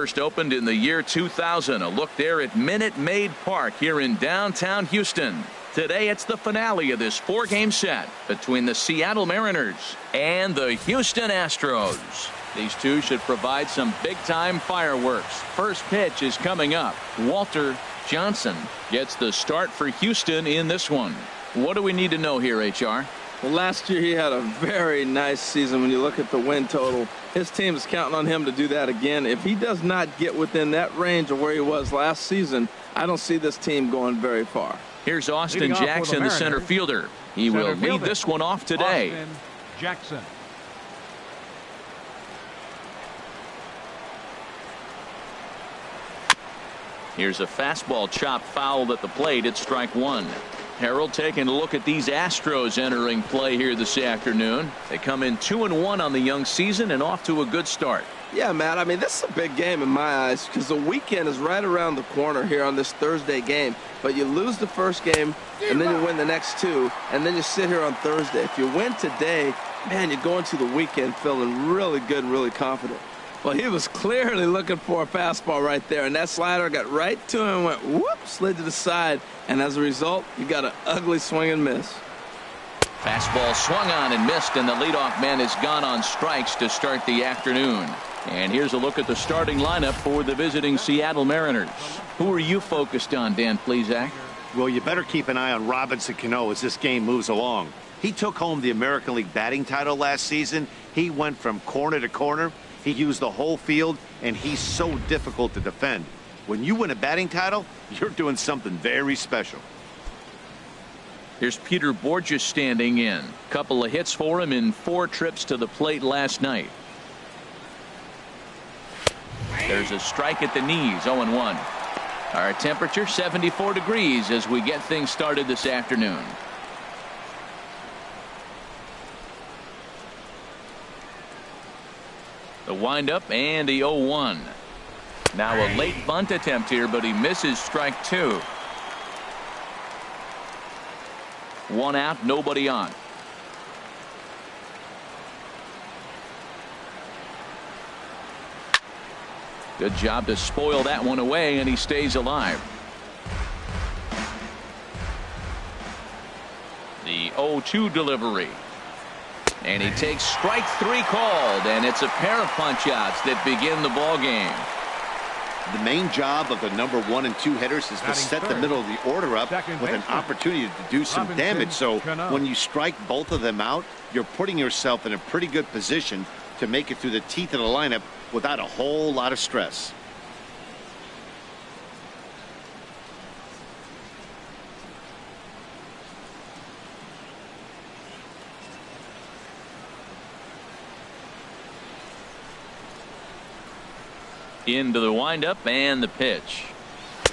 First opened in the year 2000. A look there at Minute Maid Park here in downtown Houston. Today it's the finale of this 4-game set between the Seattle Mariners and the Houston Astros. These two should provide some big-time fireworks. First pitch is coming up. Walter Johnson gets the start for Houston in this one. What do we need to know here, HR? Well, last year he had a very nice season. When you look at the win total, his team is counting on him to do that again. If he does not get within that range of where he was last season, I don't see this team going very far. Here's Austin Jackson, the center fielder. He will lead this one off today. Austin Jackson. Here's a fastball chopped fouled at the plate. It's strike one. Harold taking a look at these Astros entering play here this afternoon. They come in 2-1 on the young season and off to a good start. Yeah, Matt, I mean, this is a big game in my eyes because the weekend is right around the corner here on this Thursday game. But you lose the first game, and then you win the next two, and then you sit here on Thursday. If you win today, man, you go into the weekend feeling really good and really confident. Well, he was clearly looking for a fastball right there, and that slider got right to him and went whoop, slid to the side, and as a result, you got an ugly swing and miss. Fastball swung on and missed, and the leadoff man is gone on strikes to start the afternoon. And here's a look at the starting lineup for the visiting Seattle Mariners. Who are you focused on, Dan Plesac? Well, you better keep an eye on Robinson Cano as this game moves along. He took home the American League batting title last season. He went from corner to corner. He used the whole field, and he's so difficult to defend. When you win a batting title, you're doing something very special. Here's Peter Borges standing in. Couple of hits for him in 4 trips to the plate last night. There's a strike at the knees, 0-1. Our temperature 74 degrees as we get things started this afternoon. The windup and the 0-1. Now a late bunt attempt here, but he misses strike 2. 1 out, nobody on. Good job to spoil that one away, and he stays alive. The 0-2 delivery. And he takes strike 3 called, and it's a pair of punch-outs that begin the ball game. The main job of the number 1 and 2 hitters is to set the middle of the order up with an opportunity to do some damage. So when you strike both of them out, you're putting yourself in a pretty good position to make it through the teeth of the lineup without a whole lot of stress. Into the windup and the pitch.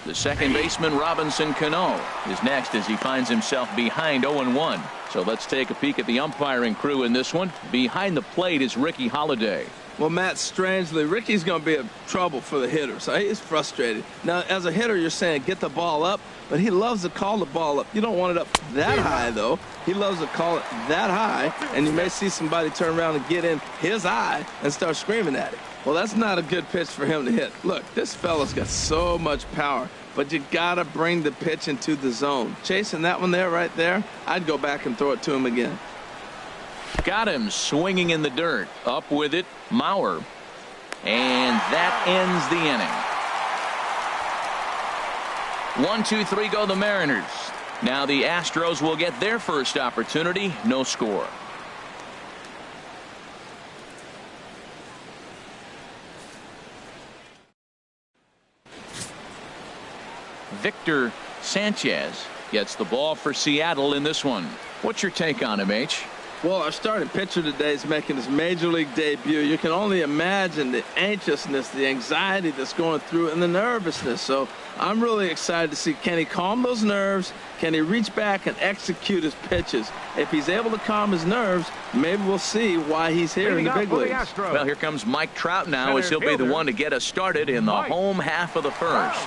The second baseman Robinson Cano is next as he finds himself behind 0-1. So let's take a peek at the umpiring crew in this one. Behind the plate is Ricky Holiday. Well, Matt, strangely, Ricky's going to be in trouble for the hitter, so he's frustrated. Now, as a hitter, you're saying get the ball up, but he loves to call the ball up. You don't want it up that high, though. He loves to call it that high, and you may see somebody turn around and get in his eye and start screaming at him. Well, that's not a good pitch for him to hit. Look, this fella's got so much power, but you got to bring the pitch into the zone. Chasing that one there, right there, I'd go back and throw it to him again. Got him swinging in the dirt. Up with it, Mauer. And that ends the inning. 1, 2, 3 go the Mariners. Now the Astros will get their first opportunity. No score. Victor Sanchez gets the ball for Seattle in this one. What's your take on him, H? Well, our starting pitcher today is making his major league debut. You can only imagine the anxiousness, the anxiety that's going through, and the nervousness. So I'm really excited to see, can he calm those nerves? Can he reach back and execute his pitches? If he's able to calm his nerves, maybe we'll see why he's here in the big leagues. Well, here comes Mike Trout now as he'll be the one to get us started in the home half of the first.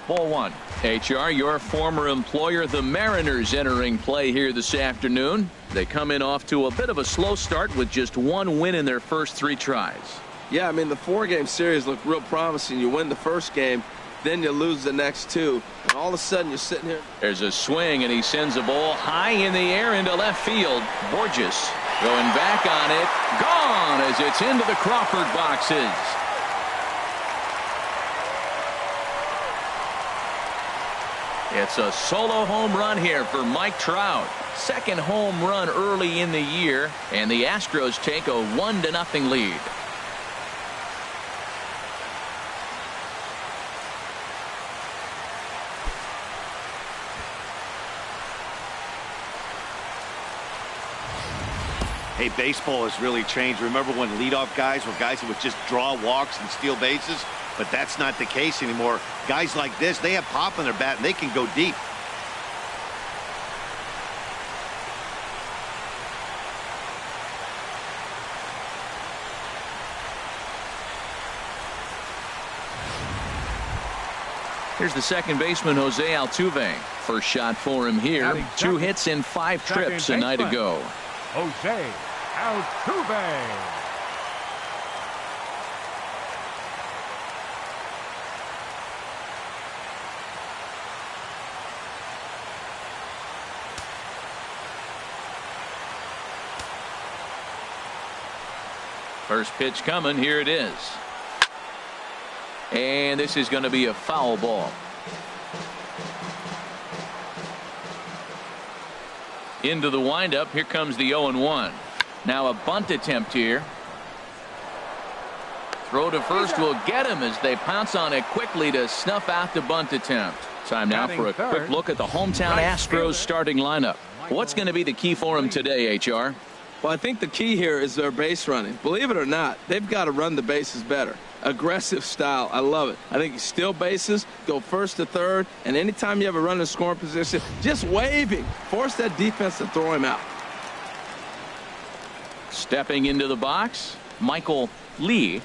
Ball one. HR, your former employer, the Mariners, entering play here this afternoon. They come in off to a bit of a slow start with just one win in their first 3 tries. Yeah, I mean, the 4-game series looked real promising. You win the first game, then you lose the next 2. And all of a sudden, you're sitting here. There's a swing, and he sends a ball high in the air into left field. Borges going back on it. Gone as it's into the Crawford boxes. It's a solo home run here for Mike Trout. Second home run early in the year, and the Astros take a 1-0 lead. Hey, baseball has really changed. Remember when leadoff guys were guys who would just draw walks and steal bases? But that's not the case anymore. Guys like this, they have pop in their bat and they can go deep. Here's the second baseman, Jose Altuve. First shot for him here. 2 hits in 5 trips a night ago. Jose Altuve. First pitch coming. Here it is. And this is going to be a foul ball. Into the windup. Here comes the 0-1. Now a bunt attempt here. Throw to first will get him as they pounce on it quickly to snuff out the bunt attempt. Time now for a quick look at the hometown Astros starting lineup. What's going to be the key for him today, HR? Well, I think the key here is their base running. Believe it or not, they've got to run the bases better. Aggressive style. I love it. I think you steal bases, go first to third, and anytime you have a runner in scoring position, just waving. Force that defense to throw him out. Stepping into the box, Michael Lee.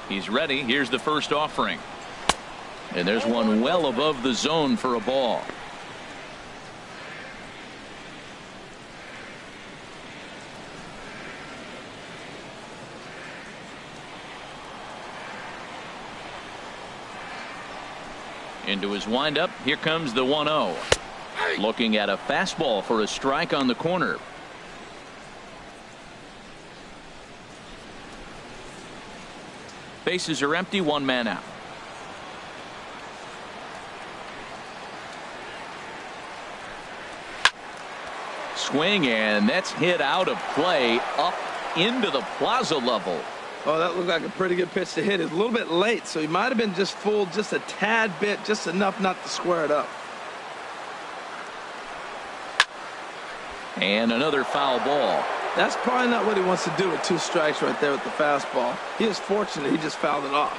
He's ready. Here's the first offering. And there's one well above the zone for a ball. Into his windup. Here comes the 1-0. Looking at a fastball for a strike on the corner. Bases are empty. 1 man out. Swing, and that's hit out of play up into the plaza level. Oh, that looked like a pretty good pitch to hit. It's a little bit late, so he might have been just fooled just a tad bit, just enough not to square it up. And another foul ball. That's probably not what he wants to do with 2 strikes right there with the fastball. He is fortunate he just fouled it off.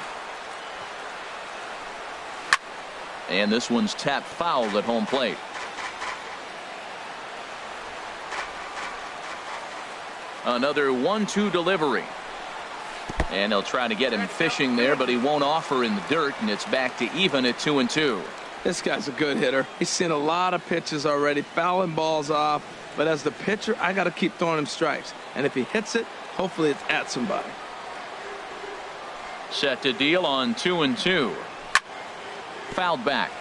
And this one's tapped foul at home plate. Another 1-2 delivery. And they'll try to get him fishing there, but he won't offer in the dirt, and it's back to even at 2-2. This guy's a good hitter. He's seen a lot of pitches already, fouling balls off. But as the pitcher, I got to keep throwing him strikes. And if he hits it, hopefully it's at somebody. Set to deal on 2-2. Fouled back.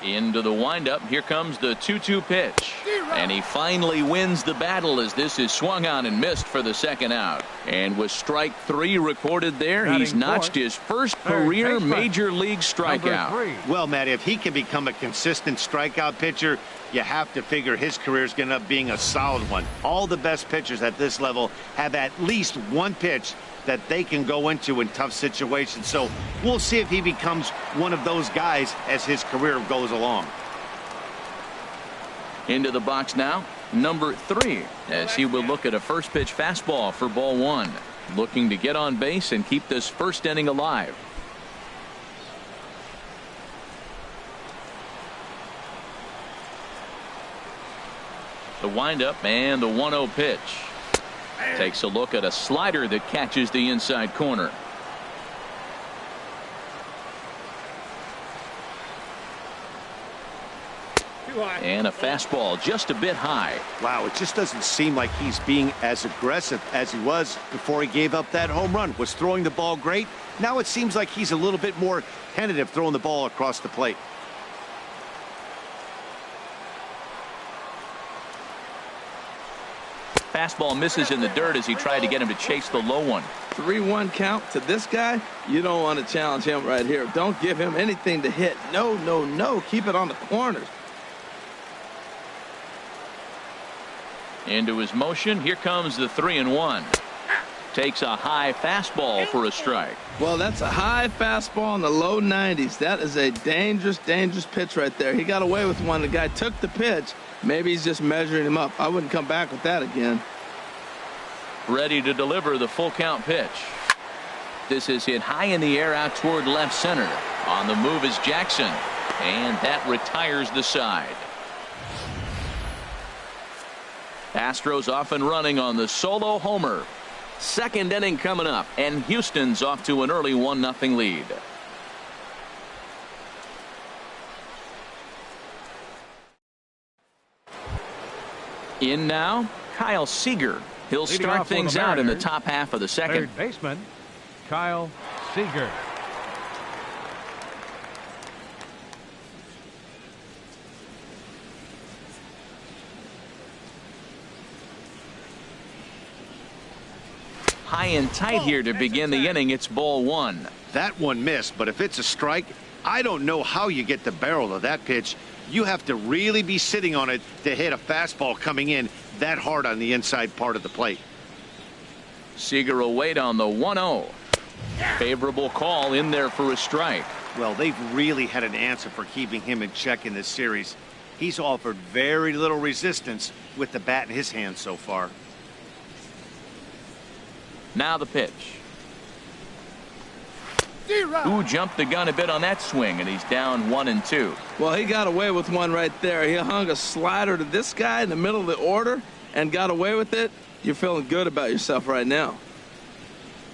Into the windup. Here comes the 2-2 pitch. And he finally wins the battle as this is swung on and missed for the second out. And with strike 3 recorded there, he's notched his first career major league strikeout. Well, Matt, if he can become a consistent strikeout pitcher, you have to figure his career is going to end up being a solid one. All the best pitchers at this level have at least one pitch that they can go into in tough situations. So we'll see if he becomes one of those guys as his career goes along. Into the box now, number 3, as he will look at a first pitch fastball for ball 1. Looking to get on base and keep this first inning alive. The windup and the 1-0 pitch. Takes a look at a slider that catches the inside corner. And a fastball just a bit high. Wow, it just doesn't seem like he's being as aggressive as he was before he gave up that home run. Was throwing the ball great. Now it seems like he's a little bit more tentative throwing the ball across the plate. Fastball misses in the dirt as he tried to get him to chase the low one. 3-1 count to this guy. You don't want to challenge him right here. Don't give him anything to hit. No, no, no. Keep it on the corners. Into his motion. Here comes the 3-1. Takes a high fastball for a strike. Well, that's a high fastball in the low 90s. That is a dangerous, dangerous pitch right there. He got away with one. The guy took the pitch. Maybe he's just measuring him up. I wouldn't come back with that again. Ready to deliver the full count pitch. This is hit high in the air out toward left center. On the move is Jackson. And that retires the side. Astros off and running on the solo homer. Second inning coming up, and Houston's off to an early 1-0 lead. In now, Kyle Seager. He'll start things out in the top half of the second. Third baseman, Kyle Seager. High and tight here to begin the inning. It's ball one. That one missed, but if it's a strike, I don't know how you get the barrel of that pitch. You have to really be sitting on it to hit a fastball coming in that hard on the inside part of the plate. Seager will wait on the 1-0. Favorable call in there for a strike. Well, they've really had an answer for keeping him in check in this series. He's offered very little resistance with the bat in his hand so far. Now the pitch. Who jumped the gun a bit on that swing, and he's down 1-2. Well, he got away with one right there. He hung a slider to this guy in the middle of the order and got away with it. You're feeling good about yourself right now.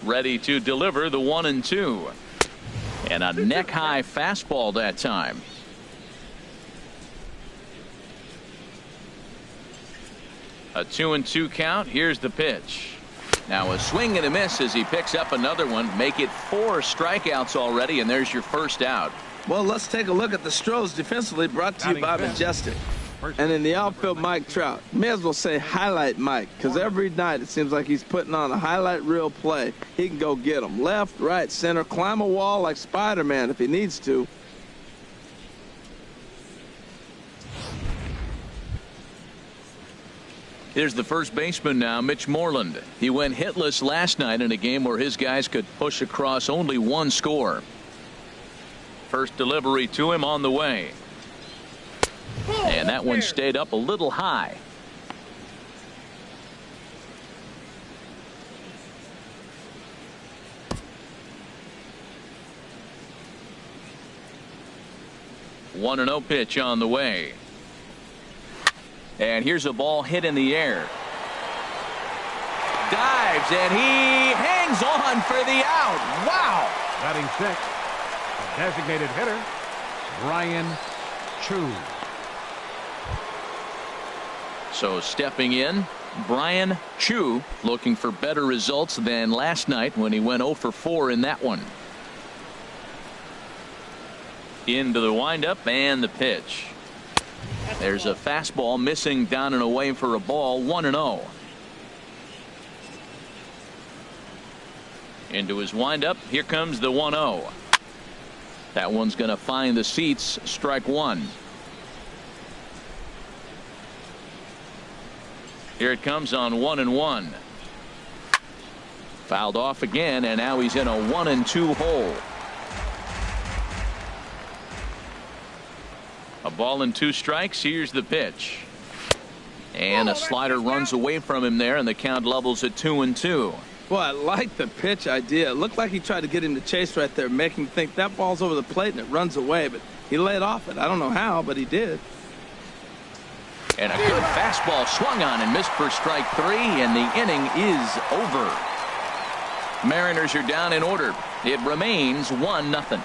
Ready to deliver the 1-2. And a neck high fastball that time. A 2-2 count. Here's the pitch. Now a swing and a miss as he picks up another one. Make it 4 strikeouts already, and there's your first out. Well, let's take a look at the Astros defensively, brought to you by Majestic. And in the outfield, Mike Trout. May as well say highlight Mike, because every night it seems like he's putting on a highlight reel play. He can go get them left, right, center, climb a wall like Spider-Man if he needs to. Here's the first baseman now, Mitch Moreland. He went hitless last night in a game where his guys could push across only one score. First delivery to him on the way. And that one stayed up a little high. One and 0 pitch on the way. And here's a ball hit in the air. Dives, and he hangs on for the out. Wow. Batting sixth, the designated hitter, Brian Chu. So stepping in, Brian Chu, looking for better results than last night when he went 0 for 4 in that one. Into the windup and the pitch. There's a fastball missing down and away for a ball. 1-0. Into his windup. Here comes the 1-0. That one's going to find the seats. Strike one. Here it comes on 1-1. Fouled off again, and now he's in a 1-2 hole. A ball and 2 strikes. Here's the pitch. And a slider runs away from him there, and the count levels at 2-2. Boy, I like the pitch idea. It looked like he tried to get him to chase right there, make him think that ball's over the plate and it runs away, but he laid off it. I don't know how, but he did. And a good fastball swung on and missed for strike 3, and the inning is over. Mariners are down in order. It remains 1-0.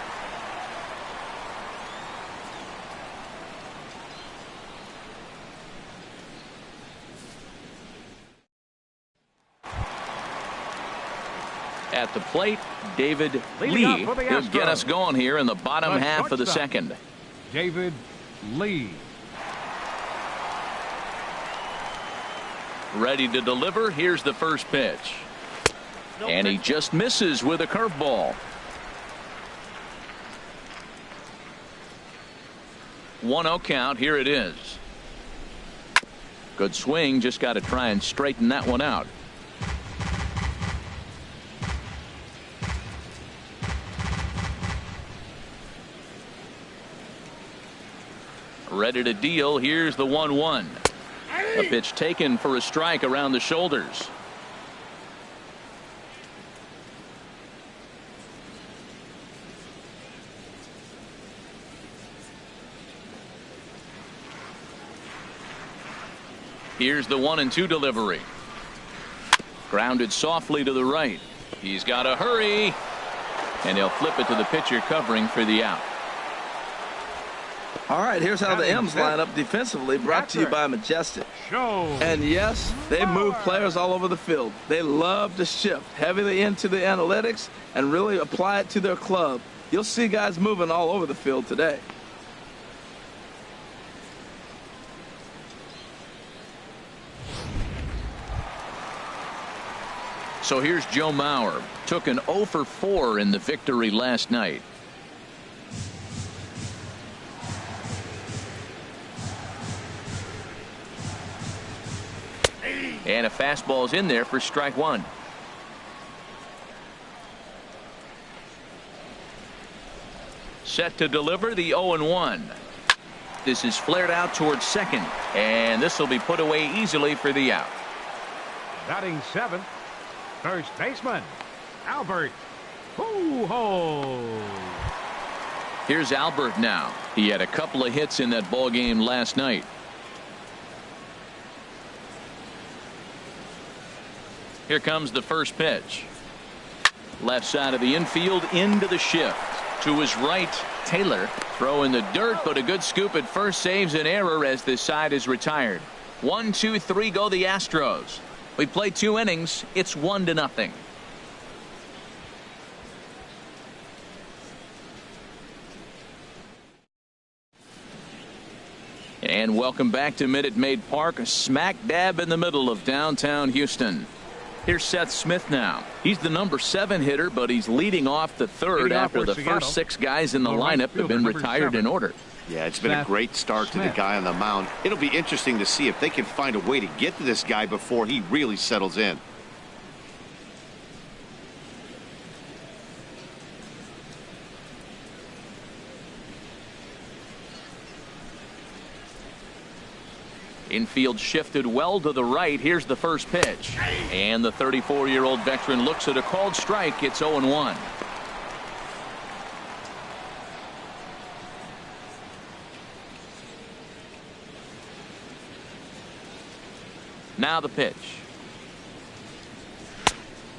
At the plate, David Lee. He'll get us going here in the bottom half of the second. David Lee. Ready to deliver. Here's the first pitch. And he just misses with a curveball. 1-0 count. Here it is. Good swing. Just got to try and straighten that one out. Ready to deal. Here's the 1-1. A pitch taken for a strike around the shoulders. Here's the 1-2 delivery. Grounded softly to the right. He's got to hurry. And he'll flip it to the pitcher covering for the out. All right, here's how the M's line up defensively, brought to you by Majestic. And yes, they move players all over the field. They love to shift heavily into the analytics and really apply it to their club. You'll see guys moving all over the field today. So here's Joe Mauer. Took an 0 for 4 in the victory last night. And a fastball's in there for strike 1. Set to deliver the 0-1. This is flared out towards second, and this will be put away easily for the out. Batting 7th, first baseman Albert Pujols. Here's Albert now. He had a couple of hits in that ball game last night. Here comes the first pitch. Left side of the infield into the shift. To his right, Taylor throw in the dirt, but a good scoop at first saves an error as this side is retired. 1, 2, 3 go the Astros. We played 2 innings. It's 1-0. And welcome back to Minute Maid Park, smack dab in the middle of downtown Houston. Here's Seth Smith now. He's the number 7 hitter, but he's leading off the third after the first 6 guys in the lineup have been retired in order. Yeah, it's been a great start to the guy on the mound. It'll be interesting to see if they can find a way to get to this guy before he really settles in. Infield shifted well to the right. Here's the first pitch. And the 34-year-old veteran looks at a called strike. It's 0-1. Now the pitch.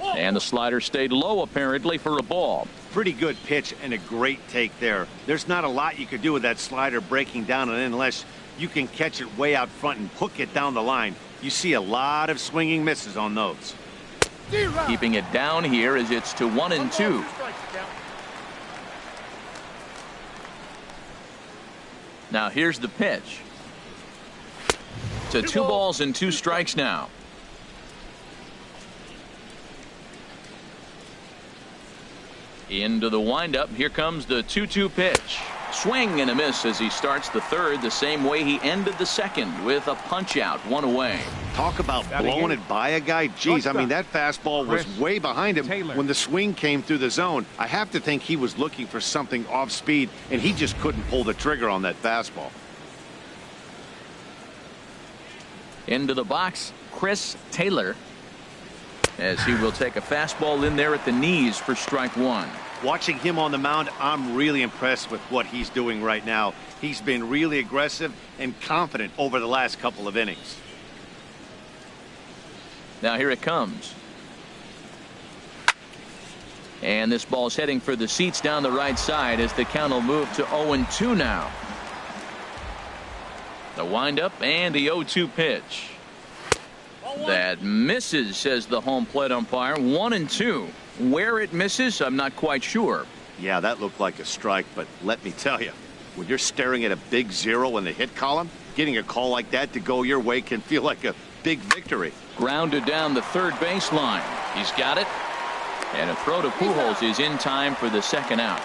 And the slider stayed low apparently for a ball. Pretty good pitch and a great take there. There's not a lot you could do with that slider breaking down and in unless you can catch it way out front and hook it down the line. You see a lot of swinging misses on those. Keeping it down here as it's to 1-2. Now here's the pitch. To 2 balls and 2 strikes now. Into the windup. Here comes the 2-2 pitch. Swing and a miss as he starts the third the same way he ended the second with a punch out, 1 away. Talk about blowing it by a guy. Geez, I mean, that fastball was way behind him when the swing came through the zone. I have to think he was looking for something off speed, and he just couldn't pull the trigger on that fastball. Into the box, Chris Taylor, as he will take a fastball in there at the knees for strike 1. Watching him on the mound, I'm really impressed with what he's doing right now. He's been really aggressive and confident over the last couple of innings. Now here it comes. And this ball's heading for the seats down the right side as the count will move to 0-2 now. The windup and the 0-2 pitch. That misses, says the home plate umpire. 1-2. Where it misses, I'm not quite sure. Yeah, that looked like a strike, but let me tell you, when you're staring at a big 0 in the hit column, getting a call like that to go your way can feel like a big victory. Grounded down the third baseline. He's got it. And a throw to Pujols is in time for the second out.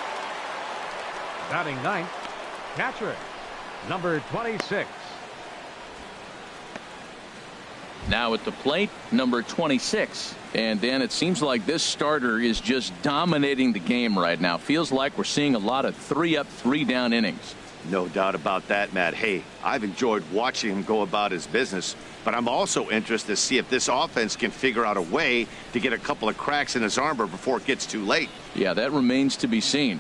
Batting ninth, catcher, number 26. Now at the plate, number 26. And Dan, it seems like this starter is just dominating the game right now. Feels like we're seeing a lot of 3-up, 3-down innings. No doubt about that, Matt. Hey, I've enjoyed watching him go about his business, but I'm also interested to see if this offense can figure out a way to get a couple of cracks in his armor before it gets too late. Yeah, that remains to be seen.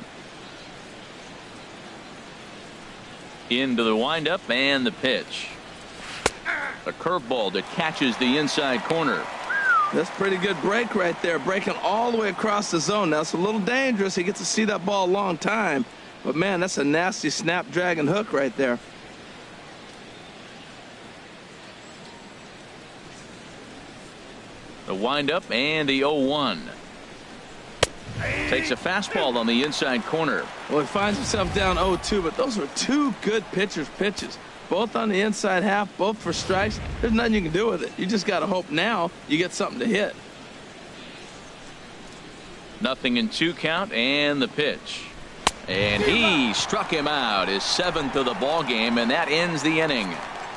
Into the windup and the pitch. A curveball that catches the inside corner. That's pretty good break right there, breaking all the way across the zone. Now it's a little dangerous. He gets to see that ball a long time. But, man, that's a nasty snapdragon hook right there. The windup and the 0-1. Takes a fastball on the inside corner. Well, he finds himself down 0-2, but those were two good pitchers' pitches. Both on the inside half, both for strikes. There's nothing you can do with it. You just got to hope now you get something to hit. 0-2 count and the pitch. And he struck him out, his 7th of the ball game, and that ends the inning.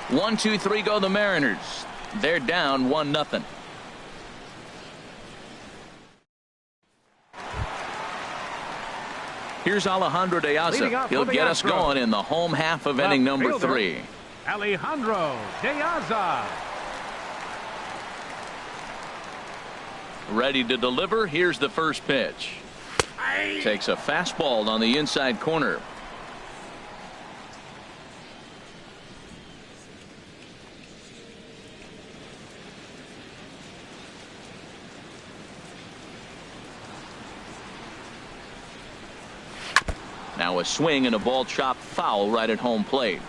1-2-3 go the Mariners. They're down 1-0. Here's Alejandro De Aza. He'll get us going in the home half of inning number 3. Alejandro De Aza. Ready to deliver. Here's the first pitch. Takes a fastball on the inside corner. Now a swing and a ball chopped foul right at home plate.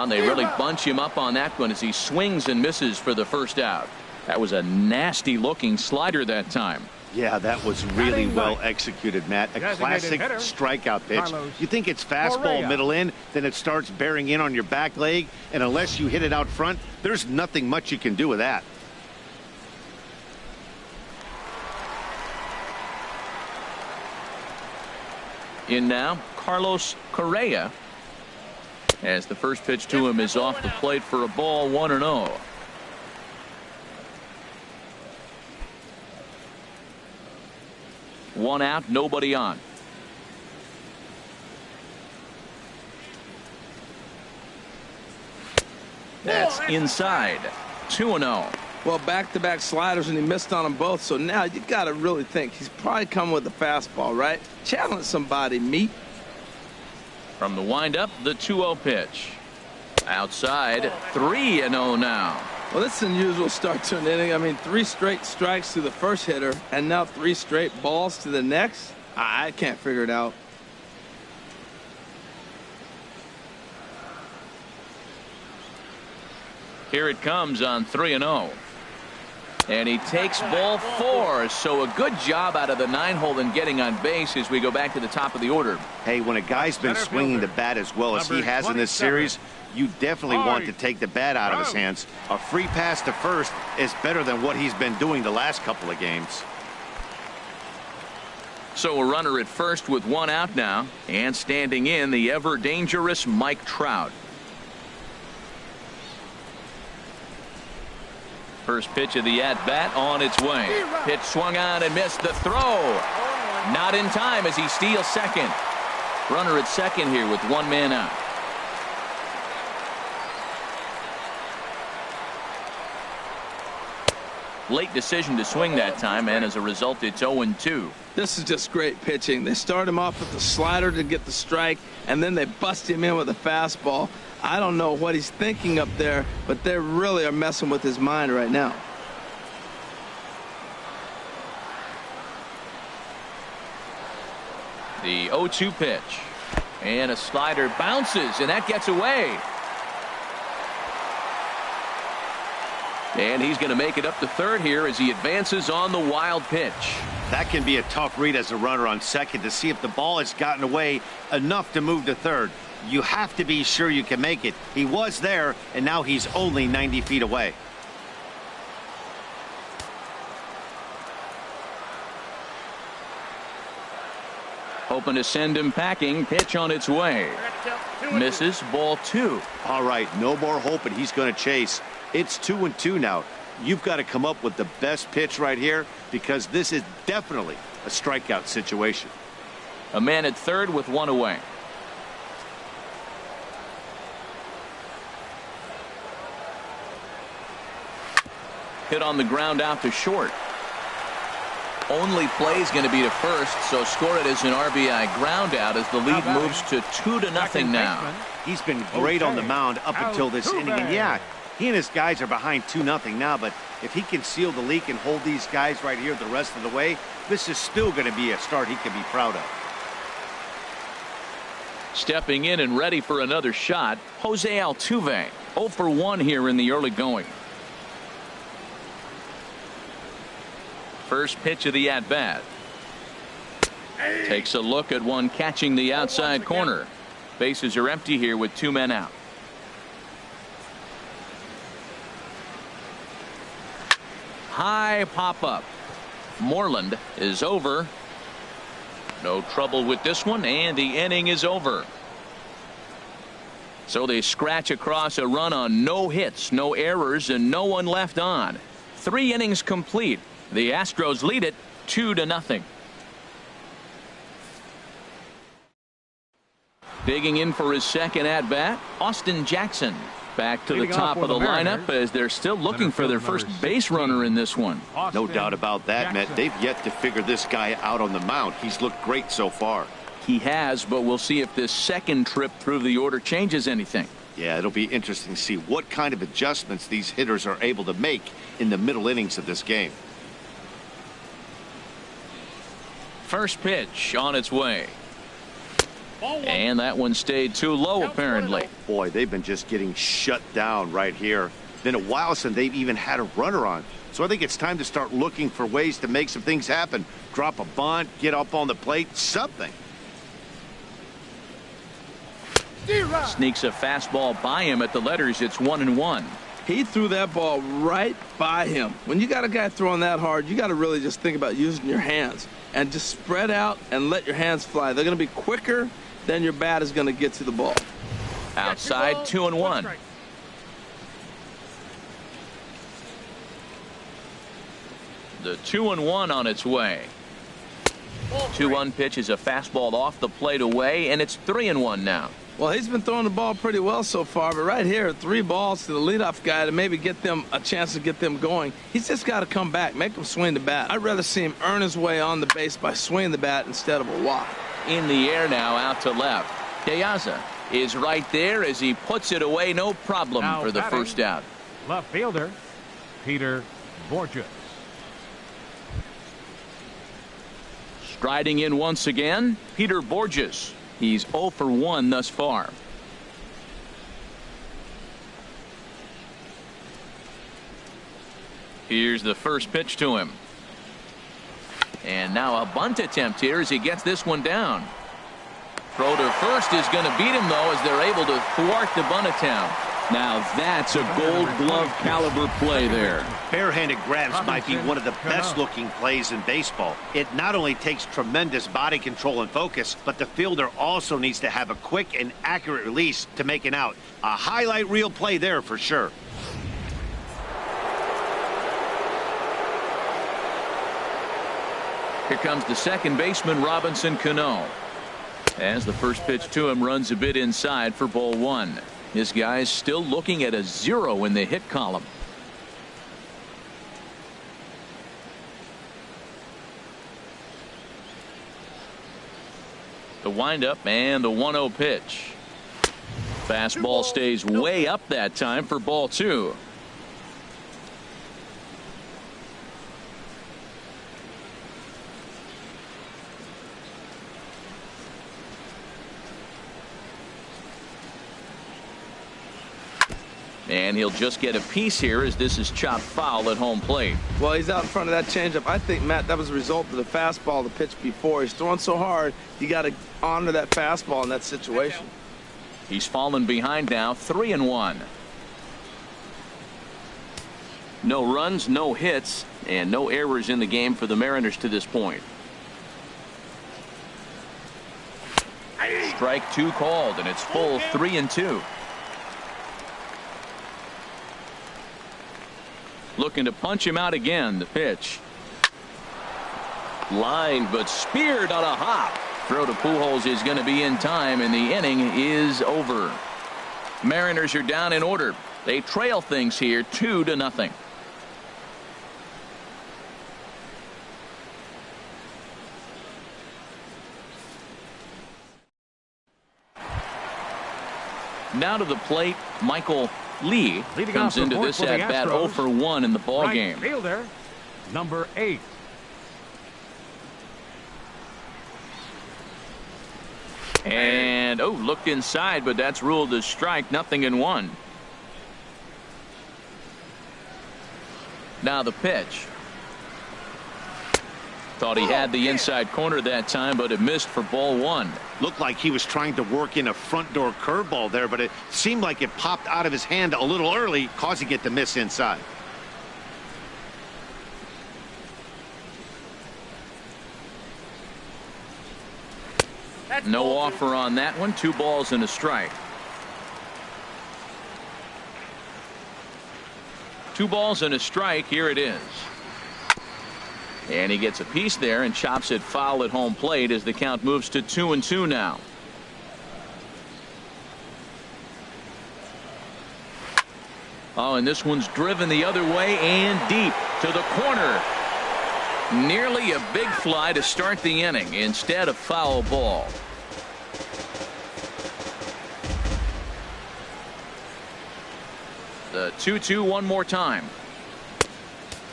They really bunch him up on that one as he swings and misses for the first out. That was a nasty looking slider that time. Yeah, that was really well executed, Matt. A classic strikeout pitch. You think it's fastball middle in, then it starts bearing in on your back leg, and unless you hit it out front, there's nothing much you can do with that. In now, Carlos Correa, as the first pitch to him is off the plate for a ball. 1-0. One out, nobody on. That's inside. 2-0. Well, back-to-back sliders, and he missed on them both. So now you got to really think he's probably coming with a fastball, right? Challenge somebody, meat. From the windup, the 2-0 pitch. Outside, 3-0 now. Well, this is an unusual start to an inning. I mean, 3 straight strikes to the first hitter, and now 3 straight balls to the next. I can't figure it out. Here it comes on 3-0. And he takes ball 4. So a good job out of the 9-hole in getting on base as we go back to the top of the order. Hey, when a guy's been swinging the bat as well as he has in this series, you definitely want to take the bat out of his hands. A free pass to first is better than what he's been doing the last couple of games. So a runner at first with 1 out now, and standing in the ever dangerous Mike Trout. First pitch of the at-bat on its way. Pitch swung on and missed. The throw. Not in time as he steals second. Runner at second here with 1 man out. Late decision to swing that time, and as a result, it's 0-2. This is just great pitching. They start him off with the slider to get the strike, and then they bust him in with a fastball. I don't know what he's thinking up there, but they really are messing with his mind right now. The 0-2 pitch. And a slider bounces, and that gets away. And he's going to make it up to third here as he advances on the wild pitch. That can be a tough read as a runner on second to see if the ball has gotten away enough to move to third. You have to be sure you can make it. He was there, and now he's only 90 feet away. Hoping to send him packing. Pitch on its way. Misses. Ball 2. All right, no more hoping he's going to chase. It's 2-2 now. You've got to come up with the best pitch right here because this is definitely a strikeout situation. A man at third with one away. Hit on the ground out to short. Only play is going to be to first, so score it as an RBI ground out as the lead moves to 2-0 now. He's been great on the mound up until this inning, and yeah, he and his guys are behind 2-0 now, but if he can seal the leak and hold these guys right here the rest of the way, this is still going to be a start he can be proud of. Stepping in and ready for another shot, Jose Altuve. 0 for 1 here in the early going. First pitch of the at-bat. Takes a look at one catching the outside corner. Bases are empty here with 2 men out. High pop-up. Moreland is over. No trouble with this one, and the inning is over. So they scratch across a run on no hits, no errors, and no one left on. 3 innings complete. The Astros lead it 2-0. Digging in for his second at-bat, Austin Jackson. Back to the top of the lineup as they're still looking for their first base runner in this one. No doubt about that, Matt. They've yet to figure this guy out on the mound. He's looked great so far. He has, but we'll see if this second trip through the order changes anything. Yeah, it'll be interesting to see what kind of adjustments these hitters are able to make in the middle innings of this game. First pitch on its way. And that one stayed too low, apparently. Boy, they've been just getting shut down right here. Been a while since they've even had a runner on. So I think it's time to start looking for ways to make some things happen. Drop a bunt, get up on the plate, something. Sneaks a fastball by him at the letters. It's 1-1. He threw that ball right by him. When you got a guy throwing that hard, you got to really just think about using your hands and just spread out and let your hands fly. They're going to be quicker than your bat is going to get to the ball. Outside, 2-1. The 2-1 on its way. 2-1 pitch is a fastball off the plate away, and it's 3-1 now. Well, he's been throwing the ball pretty well so far, but right here, 3 balls to the leadoff guy to maybe get them a chance to get them going. He's just got to come back, make him swing the bat. I'd rather see him earn his way on the base by swinging the bat instead of a walk. In the air now, out to left. De Aza is right there as he puts it away, no problem now for the first out. Left fielder, Peter Borges. Striding in once again, Peter Borges. He's 0 for 1 thus far. Here's the first pitch to him. And now a bunt attempt here as he gets this one down. Throw to first is going to beat him, though, as they're able to thwart the bunt attempt. Now that's a Gold Glove caliber play there. Barehanded grabs might be one of the best looking plays in baseball. It not only takes tremendous body control and focus, but the fielder also needs to have a quick and accurate release to make an out. A highlight reel play there for sure. Here comes the second baseman, Robinson Cano. As the first pitch to him runs a bit inside for ball 1. This guy's still looking at a 0 in the hit column. The windup and the 1-0 pitch. Fastball stays way up that time for ball 2. And he'll just get a piece here as this is chopped foul at home plate. Well, he's out in front of that changeup. I think, Matt, that was a result of the fastball, the pitch before. He's throwing so hard, you got to honor that fastball in that situation. He's fallen behind now, 3-1. No runs, no hits, and no errors in the game for the Mariners to this point. Strike 2 called, and it's full 3-2. Looking to punch him out again. The pitch. Lined but speared on a hop. Throw to Pujols is going to be in time, and the inning is over. Mariners are down in order. They trail things here 2-0. Now to the plate, Michael Lee comes into this at bat 0 for 1 in the ball game. Fielder, number 8. And looked inside, but that's ruled a strike. 0-1. Now the pitch. Thought he had the inside corner that time, but it missed for ball 1. Looked like he was trying to work in a front door curveball there, but it seemed like it popped out of his hand a little early, causing it to miss inside. No offer on that one. 2 balls and a strike. 2 balls and a strike. Here it is. And he gets a piece there and chops it foul at home plate as the count moves to 2-2 now. Oh, and this one's driven the other way and deep to the corner. Nearly a big fly to start the inning instead of foul ball. The 2-2 one more time.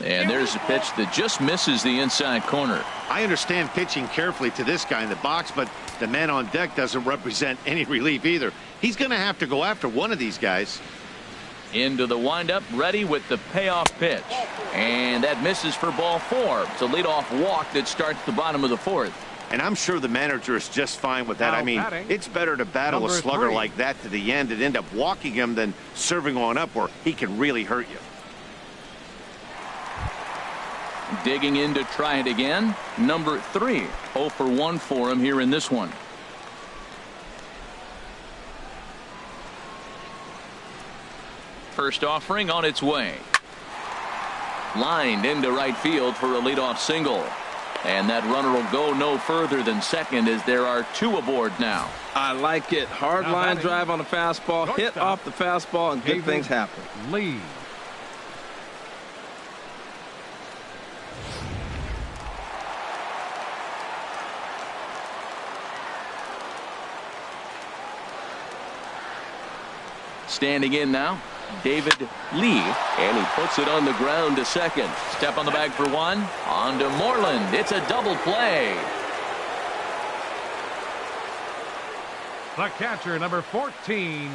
And there's a pitch that just misses the inside corner. I understand pitching carefully to this guy in the box, but the man on deck doesn't represent any relief either. He's going to have to go after one of these guys. Into the windup, ready with the payoff pitch. And that misses for ball 4. It's a leadoff walk that starts the bottom of the 4th. And I'm sure the manager is just fine with that. I mean, it's better to battle a slugger like that to the end and end up walking him than serving on up where he can really hurt you. Digging in to try it again. Number 3. 0 for 1 for him here in this one. First offering on its way. Lined into right field for a leadoff single. And that runner will go no further than second as there are 2 aboard now. I like it. Hard line drive on the fastball. Hit off the fastball and good things happen. Lee. Standing in now, David Lee, and he puts it on the ground to second. Step on the bag for 1. On to Moreland. It's a double play. The catcher, number 14,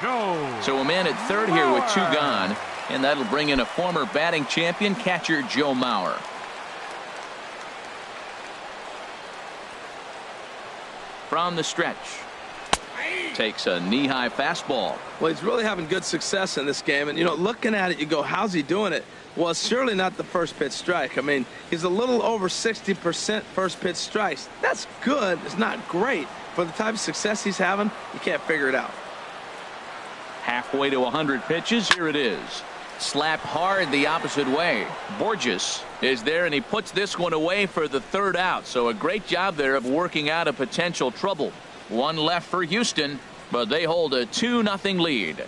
Show. So a man at third here with 2 gone, and that'll bring in a former batting champion, catcher Joe Mauer. From the stretch. Takes a knee-high fastball. Well, he's really having good success in this game. And, you know, looking at it, you go, how's he doing it? Well, it's surely not the first pitch strike. I mean, he's a little over 60% first pitch strikes. That's good. It's not great. For the type of success he's having, you can't figure it out. Halfway to 100 pitches. Here it is. Slapped hard the opposite way. Borges is there, and he puts this one away for the 3rd out. So a great job there of working out a potential trouble. 1 left for Houston, but they hold a 2-0 lead.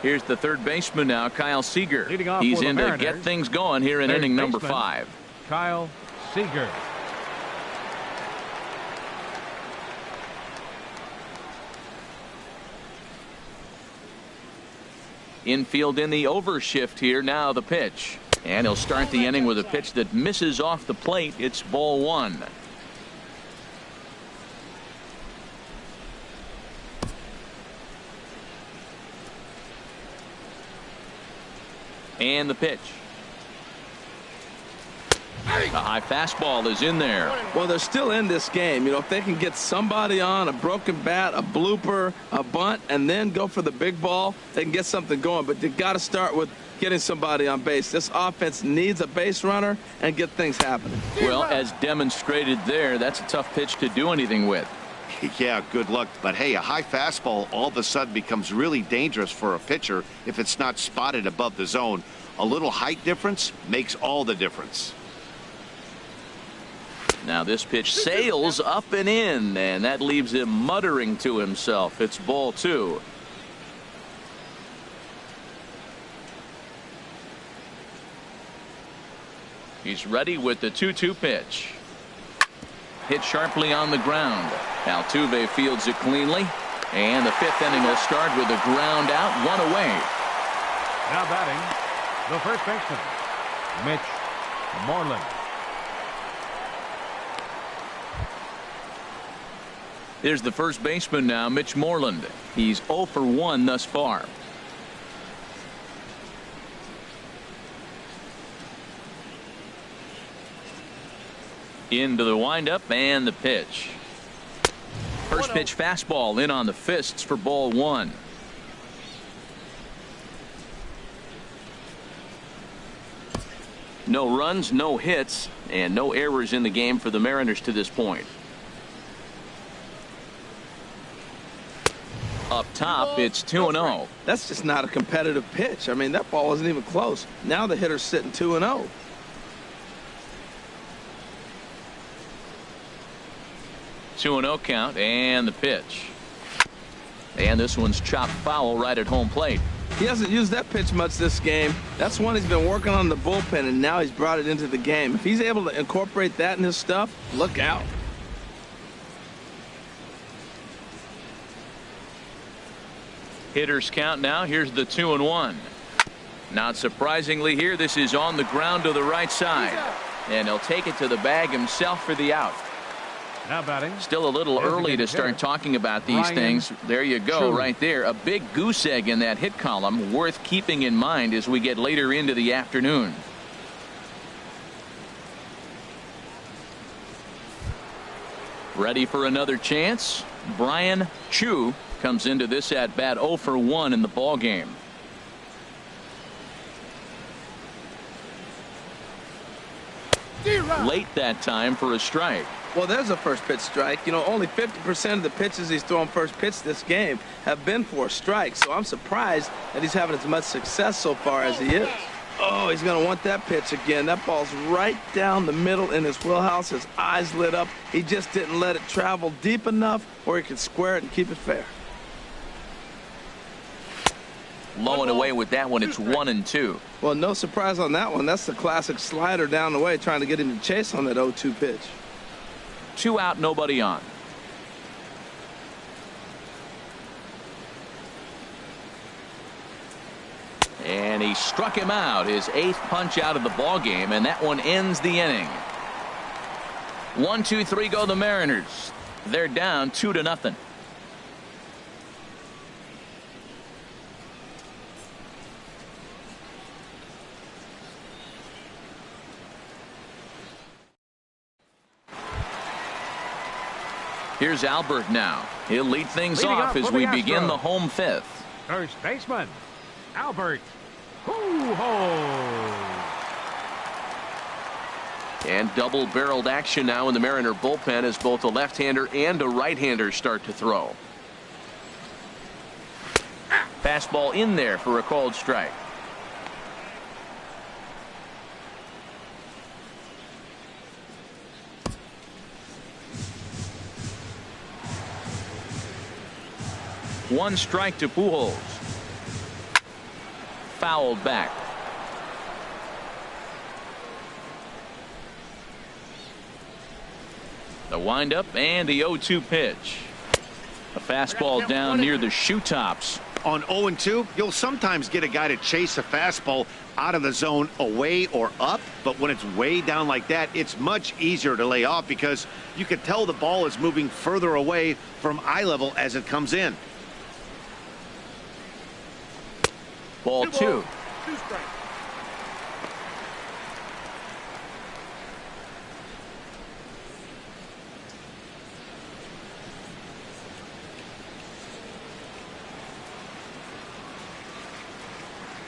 Here's the third baseman now, Kyle Seager. He's in to get things going here in inning number 5. Kyle Seager. Infield in the overshift here. Now the pitch. And he'll start the inning with a pitch that misses off the plate. It's ball 1. And the pitch. A high fastball is in there. Well, they're still in this game. You know, if they can get somebody on a broken bat, a blooper, a bunt, and then go for the big ball, they can get something going. But they've got to start with getting somebody on base. This offense needs a base runner and get things happening. Well, as demonstrated there, that's a tough pitch to do anything with. Yeah, good luck. But hey, a high fastball all of a sudden becomes really dangerous for a pitcher if it's not spotted above the zone. A little height difference makes all the difference. Now this pitch sails up and in, and that leaves him muttering to himself. It's ball 2. He's ready with the 2-2 pitch. Hit sharply on the ground. Altuve fields it cleanly, and the 5th inning will start with a ground out, 1 away. Now batting, the first baseman, Mitch Moreland. Here's the first baseman now, Mitch Moreland. He's 0 for 1 thus far. Into the windup and the pitch. First pitch fastball in on the fists for ball 1. No runs, no hits, and no errors in the game for the Mariners to this point. Up top, it's 2-0. That's just not a competitive pitch. I mean, that ball wasn't even close. Now the hitter's sitting 2-0. 2-0 count, and the pitch. And this one's chopped foul right at home plate. He hasn't used that pitch much this game. That's one he's been working on in the bullpen, and now he's brought it into the game. If he's able to incorporate that in his stuff, look out. Hitters count now. Here's the 2-1. Not surprisingly here, this is on the ground to the right side. And he'll take it to the bag himself for the out. Now batting. Still a little early to start talking about these things. There you go, right there. A big goose egg in that hit column, worth keeping in mind as we get later into the afternoon. Ready for another chance? Brian Chu comes into this at bat 0 for 1 in the ball game. Late that time for a strike. Well, there's a first pitch strike. You know, only 50% of the pitches he's thrown first pitch this game have been for a strike. So I'm surprised that he's having as much success so far as he is. Oh, he's going to want that pitch again. That ball's right down the middle in his wheelhouse. His eyes lit up. He just didn't let it travel deep enough where he could square it and keep it fair. Low and away with that one. It's 1-2. Well, no surprise on that one. That's the classic slider down the way, trying to get him to chase on that 0-2 pitch. 2 out, nobody on. And he struck him out, his 8th punch out of the ball game, and that one ends the inning. 1-2-3 go the Mariners. They're down 2-0. Here's Albert now. He'll lead things off as we begin the home 5th. First baseman, Albert. Hoo-ho! And double-barreled action now in the Mariner bullpen as both a left-hander and a right-hander start to throw. Fastball in there for a called strike. One strike to Pujols. fouled back. The windup and the 0-2 pitch. A fastball down near the shoe tops. On 0-2, you'll sometimes get a guy to chase a fastball out of the zone away or up, but when it's way down like that, it's much easier to lay off because you can tell the ball is moving further away from eye level as it comes in. Ball 2.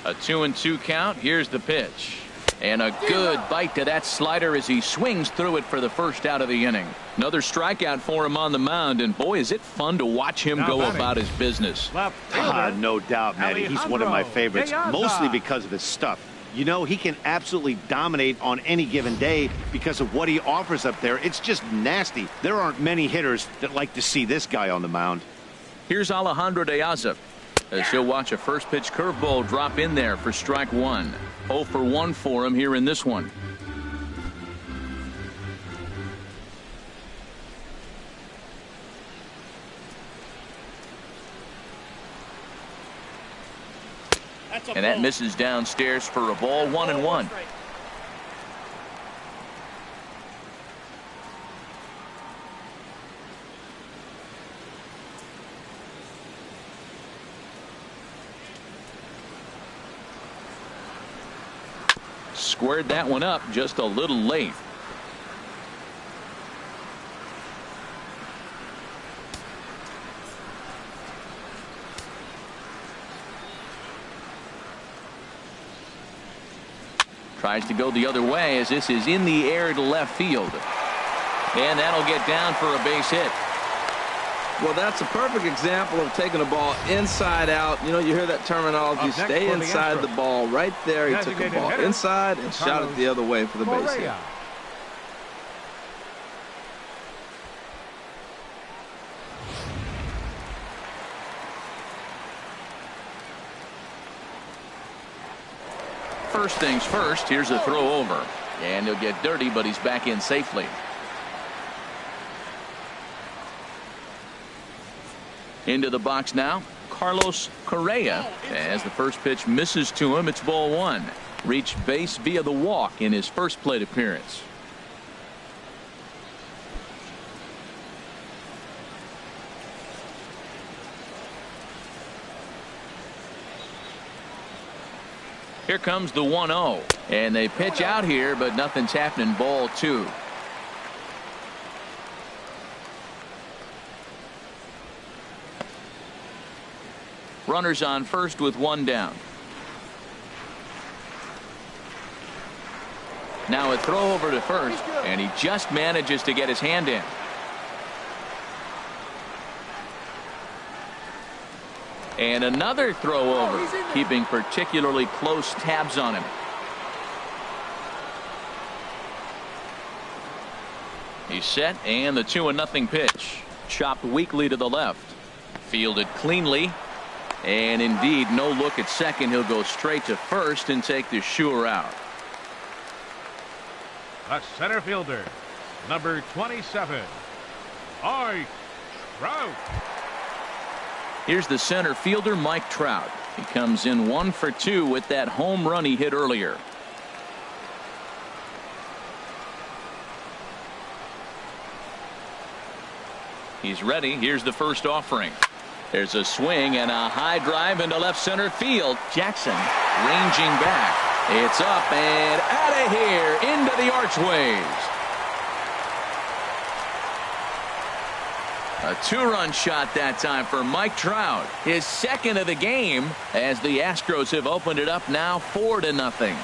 A 2-2 count. Here's the pitch. And a good bite to that slider as he swings through it for the first out of the inning. Another strikeout for him on the mound, and boy, is it fun to watch him go about his business. No doubt, Matty. He's one of my favorites, mostly because of his stuff. You know, he can absolutely dominate on any given day because of what he offers up there. It's just nasty. There aren't many hitters that like to see this guy on the mound. Here's Alejandro De Aza, as he'll watch a first pitch curveball drop in there for strike 1. 0 for 1 for him here in this one. And that misses downstairs for a ball. 1-1. Squared that one up just a little late. Tries to go the other way as this is in the air to left field. And that'll get down for a base hit. Well, that's a perfect example of taking a ball inside out. You know, you hear that terminology, stay inside the ball. Right there, he took the ball inside and shot it the other way for the base hit. First things first, here's a throw over. And he'll get dirty, but he's back in safely. Into the box now, Carlos Correa. As the first pitch misses to him, it's ball 1. Reached base via the walk in his first plate appearance. Here comes the 1-0. And they pitch out here, but nothing's happening. Ball 2. Runners on first with 1 down. Now a throw over to first, and he just manages to get his hand in. And another throw over, keeping particularly close tabs on him. He's set, and the 2-0 pitch. Chopped weakly to the left. Fielded cleanly. And indeed, no look at second. He'll go straight to first and take the sure out. A center fielder, number 27, Mike Trout. Here's the center fielder, Mike Trout. He comes in 1 for 2 with that home run he hit earlier. He's ready. Here's the first offering. There's a swing and a high drive into left center field. Jackson ranging back. It's up and out of here into the archways. A 2-run shot that time for Mike Trout. His second of the game as the Astros have opened it up now 4-0.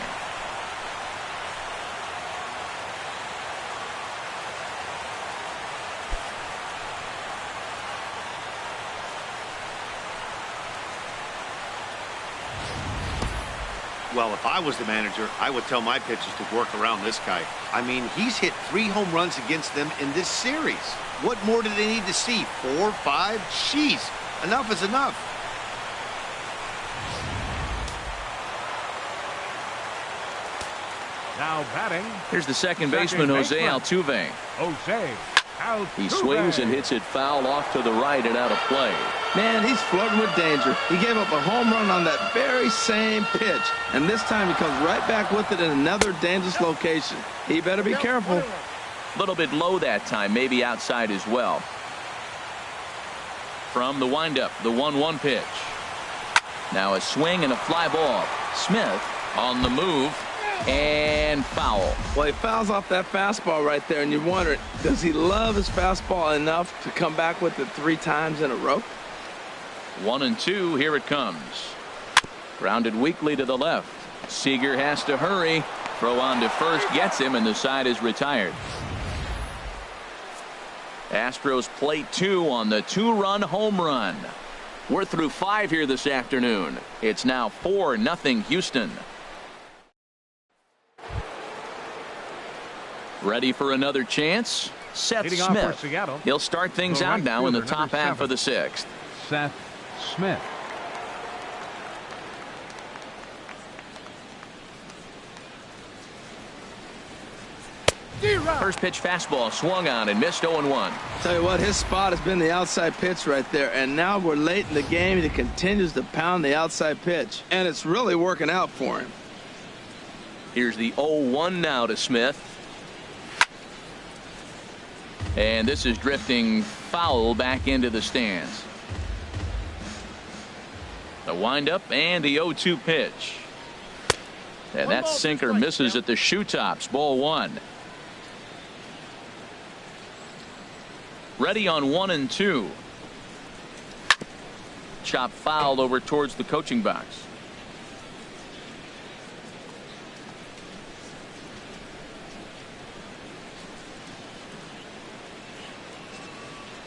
Well, if I was the manager, I would tell my pitchers to work around this guy. I mean, he's hit 3 home runs against them in this series. What more do they need to see? 4, 5? Jeez, enough is enough. Now batting. Here's the second baseman, Jose Altuve. Jose Altuve. He swings and hits it foul off to the right and out of play. Man, he's flirting with danger. He gave up a home run on that very same pitch, and this time he comes right back with it in another dangerous location. He better be careful. A little bit low that time, maybe outside as well. From the windup, the 1-1 pitch. Now a swing and a fly ball. Smith on the move and foul. Well, he fouls off that fastball right there, and you wonder, does he love his fastball enough to come back with it 3 times in a row? 1-2, here it comes. Grounded weakly to the left. Seager has to hurry. Throw on to first gets him, and the side is retired. Astros plate 2 on the 2-run home run. We're through 5 here this afternoon. It's now 4-0 Houston. Ready for another chance? Seth Smith. He'll start things out now in the top half of the 6th. Seth Smith. First pitch fastball swung on and missed 0-1. Tell you what, his spot has been the outside pitch right there, and now we're late in the game. He continues to pound the outside pitch, and it's really working out for him. Here's the 0-1 now to Smith. And this is drifting foul back into the stands. The windup and the 0-2 pitch. And that sinker misses at the shoe tops. Ball 1. Ready on 1-2. Chop foul over towards the coaching box.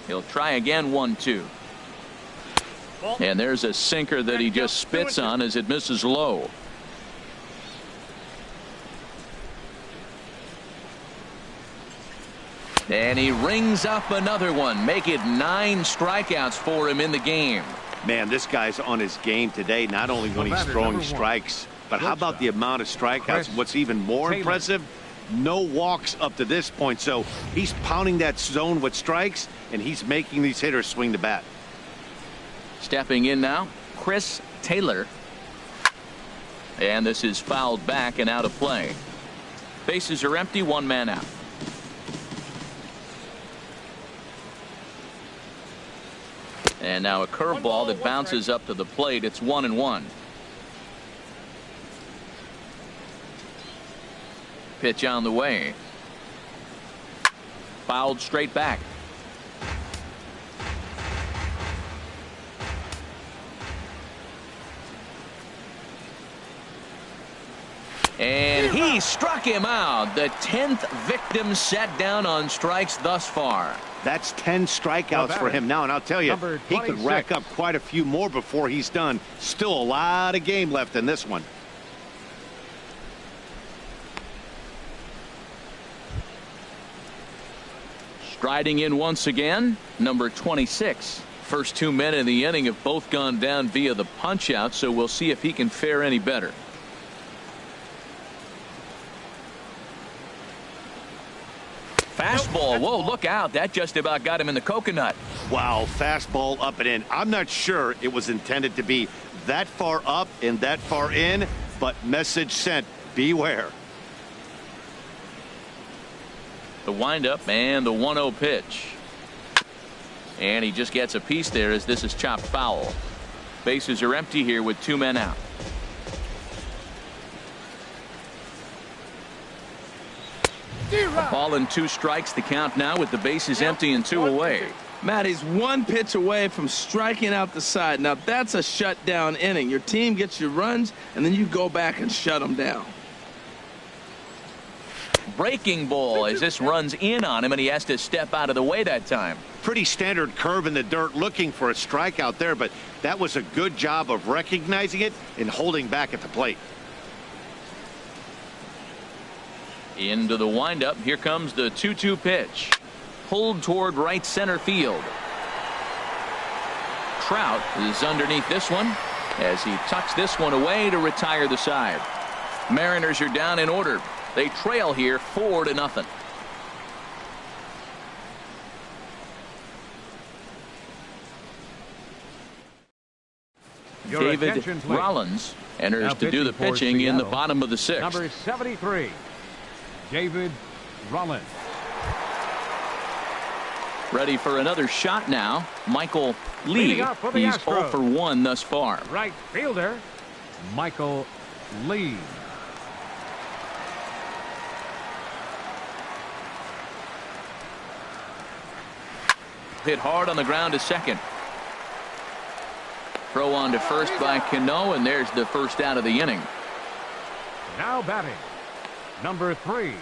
He'll try again. 1-2. And there's a sinker that he just spits on as it misses low. And he rings up another one. Make it 9 strikeouts for him in the game. Man, this guy's on his game today, not only when he's throwing strikes, but how about the amount of strikeouts? What's even more impressive, no walks up to this point. So he's pounding that zone with strikes, and he's making these hitters swing the bat. Stepping in now, Chris Taylor. And this is fouled back and out of play. Bases are empty, 1 man out. And now a curveball that bounces up to the plate. It's 1-1. Pitch on the way. Fouled straight back. And he struck him out. The 10th victim set down on strikes thus far. That's 10 strikeouts for him now, and I'll tell you, he could rack up quite a few more before he's done. Still a lot of game left in this one. Striding in once again, number 26. First 2 men in the inning have both gone down via the punch out, so we'll see if he can fare any better. Fastball. Whoa, look out. That just about got him in the coconut. Wow, fastball up and in. I'm not sure it was intended to be that far up and that far in, but message sent. Beware. The windup and the 1-0 pitch. And he just gets a piece there as this is chopped foul. Bases are empty here with 2 men out. A ball and 2 strikes to count now with the bases empty and 2 away. Matt, he's 1 pitch away from striking out the side. Now that's a shutdown inning. Your team gets your runs and then you go back and shut them down. Breaking ball as this runs in on him and he has to step out of the way that time. Pretty standard curve in the dirt, looking for a strikeout there, but that was a good job of recognizing it and holding back at the plate. Into the windup. Here comes the 2-2 pitch. Pulled toward right center field. Trout is underneath this one as he tucks this one away to retire the side. Mariners are down in order. They trail here 4-0. David Rollins enters to do the pitching in the bottom of the 6th. Number 73, David Rollins. Ready for another shot now. Michael Lee. He's 0 for 1 thus far. Right fielder, Michael Lee. Hit hard on the ground to second. Throw on to first by Cano, and there's the first out of the inning. Now batting, number 3.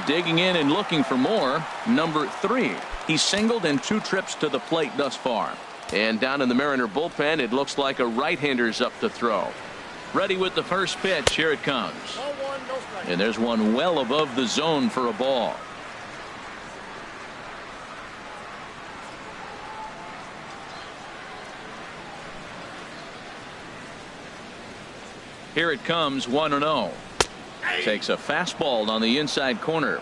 Digging in and looking for more, number 3. He's singled in 2 trips to the plate thus far. And down in the Mariner bullpen, it looks like a right-hander's up to throw. Ready with the first pitch. Here it comes. And there's one well above the zone for a ball. Here it comes, 1-0. Takes a fastball on the inside corner.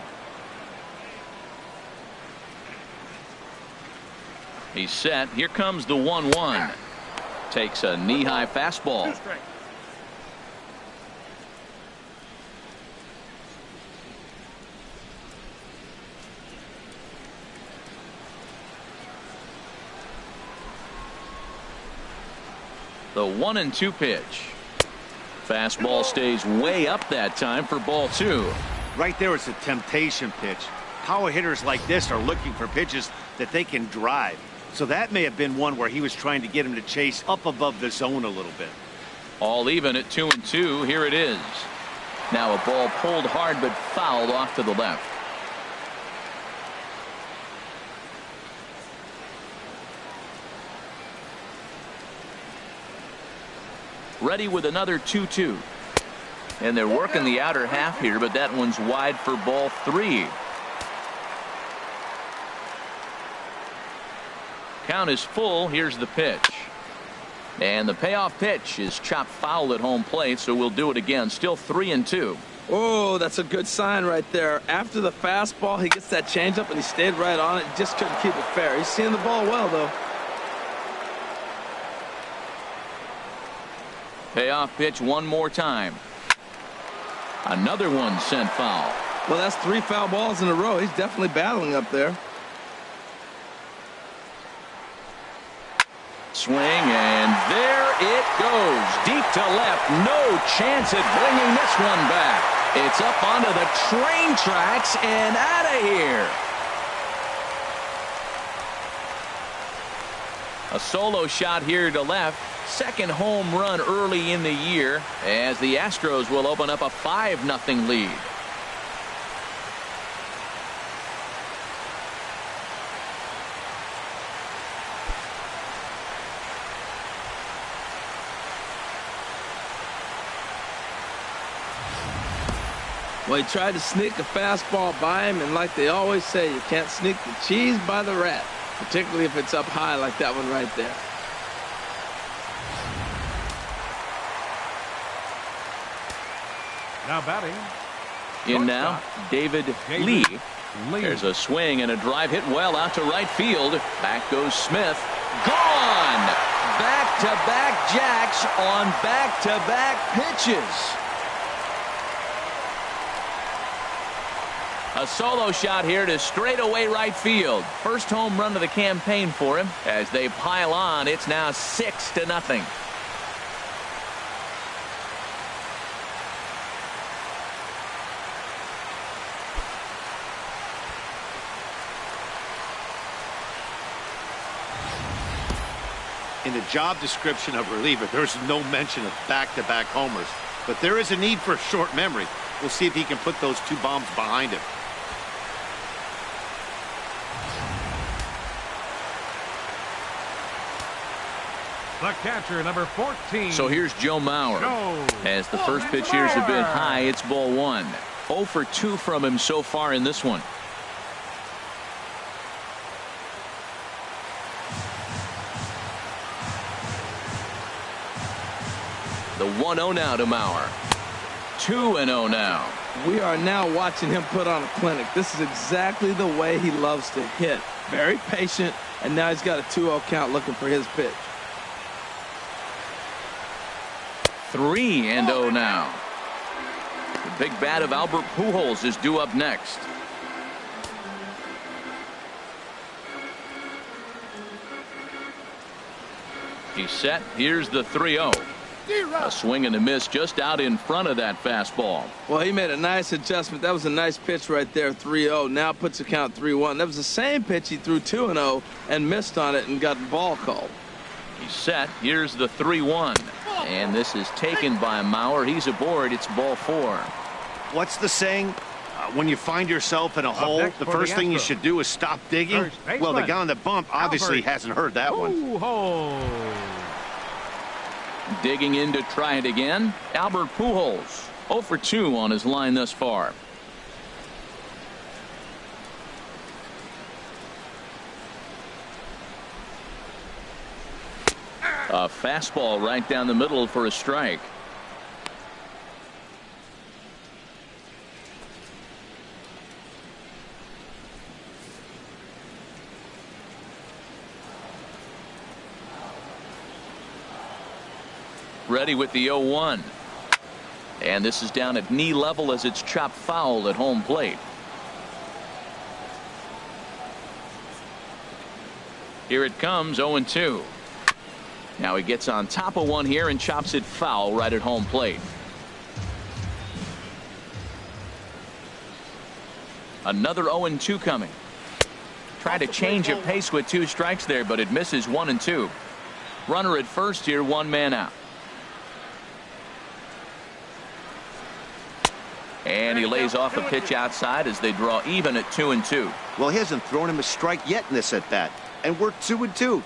He's set. Here comes the 1-1. Takes a knee-high fastball. The 1-2 pitch. Fastball stays way up that time for ball 2. Right there, it's a temptation pitch. Power hitters like this are looking for pitches that they can drive. So that may have been one where he was trying to get him to chase up above the zone a little bit. All even at 2-2. Here it is. Now a ball pulled hard but fouled off to the left. Ready with another 2-2. And they're working the outer half here, but that one's wide for ball 3. Count is full. Here's the pitch. And the payoff pitch is chopped foul at home plate, so we'll do it again. Still 3-2. Oh, that's a good sign right there. After the fastball, he gets that changeup, and he stayed right on it. Just couldn't keep it fair. He's seeing the ball well, though. Payoff pitch one more time. Another one sent foul. Well, that's 3 foul balls in a row. He's definitely battling up there. Swing, and there it goes. Deep to left. No chance at bringing this one back. It's up onto the train tracks and out of here. A solo shot here to left. Second home run early in the year as the Astros will open up a 5-0 lead. Well, he tried to sneak a fastball by him, and like they always say, you can't sneak the cheese by the rat, particularly if it's up high like that one right there. Now batting. In now, David Lee. There's a swing and a drive hit well out to right field. Back goes Smith. Gone! Back-to-back jacks on back-to-back pitches. A solo shot here to straightaway right field. First home run of the campaign for him. As they pile on, it's now 6-0. In the job description of reliever, there's no mention of back-to-back homers. But there is a need for short memory. We'll see if he can put those 2 bombs behind him. The catcher, number 14. So here's Joe Mauer. As the first pitch here is a bit high, it's ball 1. 0 for 2 from him so far in this one. The 1-0 now to Mauer. 2-0 now. We are now watching him put on a clinic. This is exactly the way he loves to hit. Very patient, and now he's got a 2-0 count looking for his pitch. 3-0 now. The big bat of Albert Pujols is due up next. He's set. Here's the 3-0. A swing and a miss just out in front of that fastball. Well, he made a nice adjustment. That was a nice pitch right there, 3-0. Now puts the count 3-1. That was the same pitch he threw 2-0 and missed on it and got the ball called. He's set. Here's the 3-1. And this is taken by Mauer. He's aboard. It's ball 4. What's the saying? When you find yourself in a hole, the first thing you should do is stop digging. Well, the guy on the bump obviously hasn't heard that one. Digging in to try it again. Albert Pujols 0 for 2 on his line thus far. A fastball right down the middle for a strike. Ready with the 0-1. And this is down at knee level as it's chopped foul at home plate. Here it comes, 0-2. Now he gets on top of one here and chops it foul right at home plate. Another 0-2 coming. Try to change a pace with 2 strikes there, but it misses 1-2. Runner at first here, 1 man out. And he lays off a pitch outside as they draw even at 2-2. Well, he hasn't thrown him a strike yet in this at bat, and we're 2-2.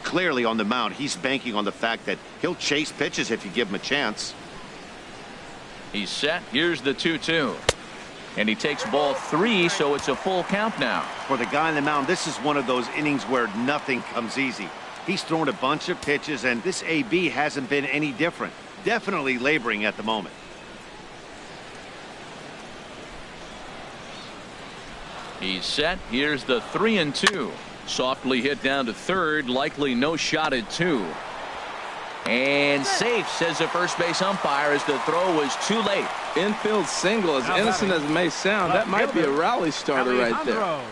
Clearly on the mound, he's banking on the fact that he'll chase pitches if you give him a chance. He's set. Here's the 2-2. And he takes ball 3, so it's a full count now. For the guy on the mound, this is one of those innings where nothing comes easy. He's thrown a bunch of pitches, and this AB hasn't been any different. Definitely laboring at the moment. He's set. Here's the 3-2. Softly hit down to third. Likely no shot at 2. And safe, says the first base umpire, as the throw was too late. Infield single, as innocent as it may sound, that might be a rally starter right there.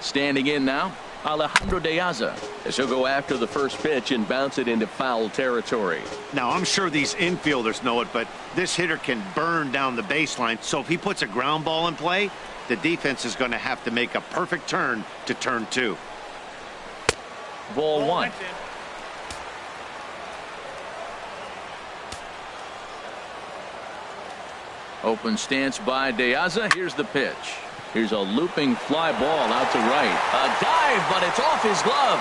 Standing in now, Alejandro De Aza, as he'll go after the first pitch and bounce it into foul territory. Now, I'm sure these infielders know it, but this hitter can burn down the baseline. So if he puts a ground ball in play, the defense is going to have to make a perfect turn to turn 2. Ball 1. Open stance by De Aza. Here's the pitch. Here's a looping fly ball out to right. A dive, but it's off his glove.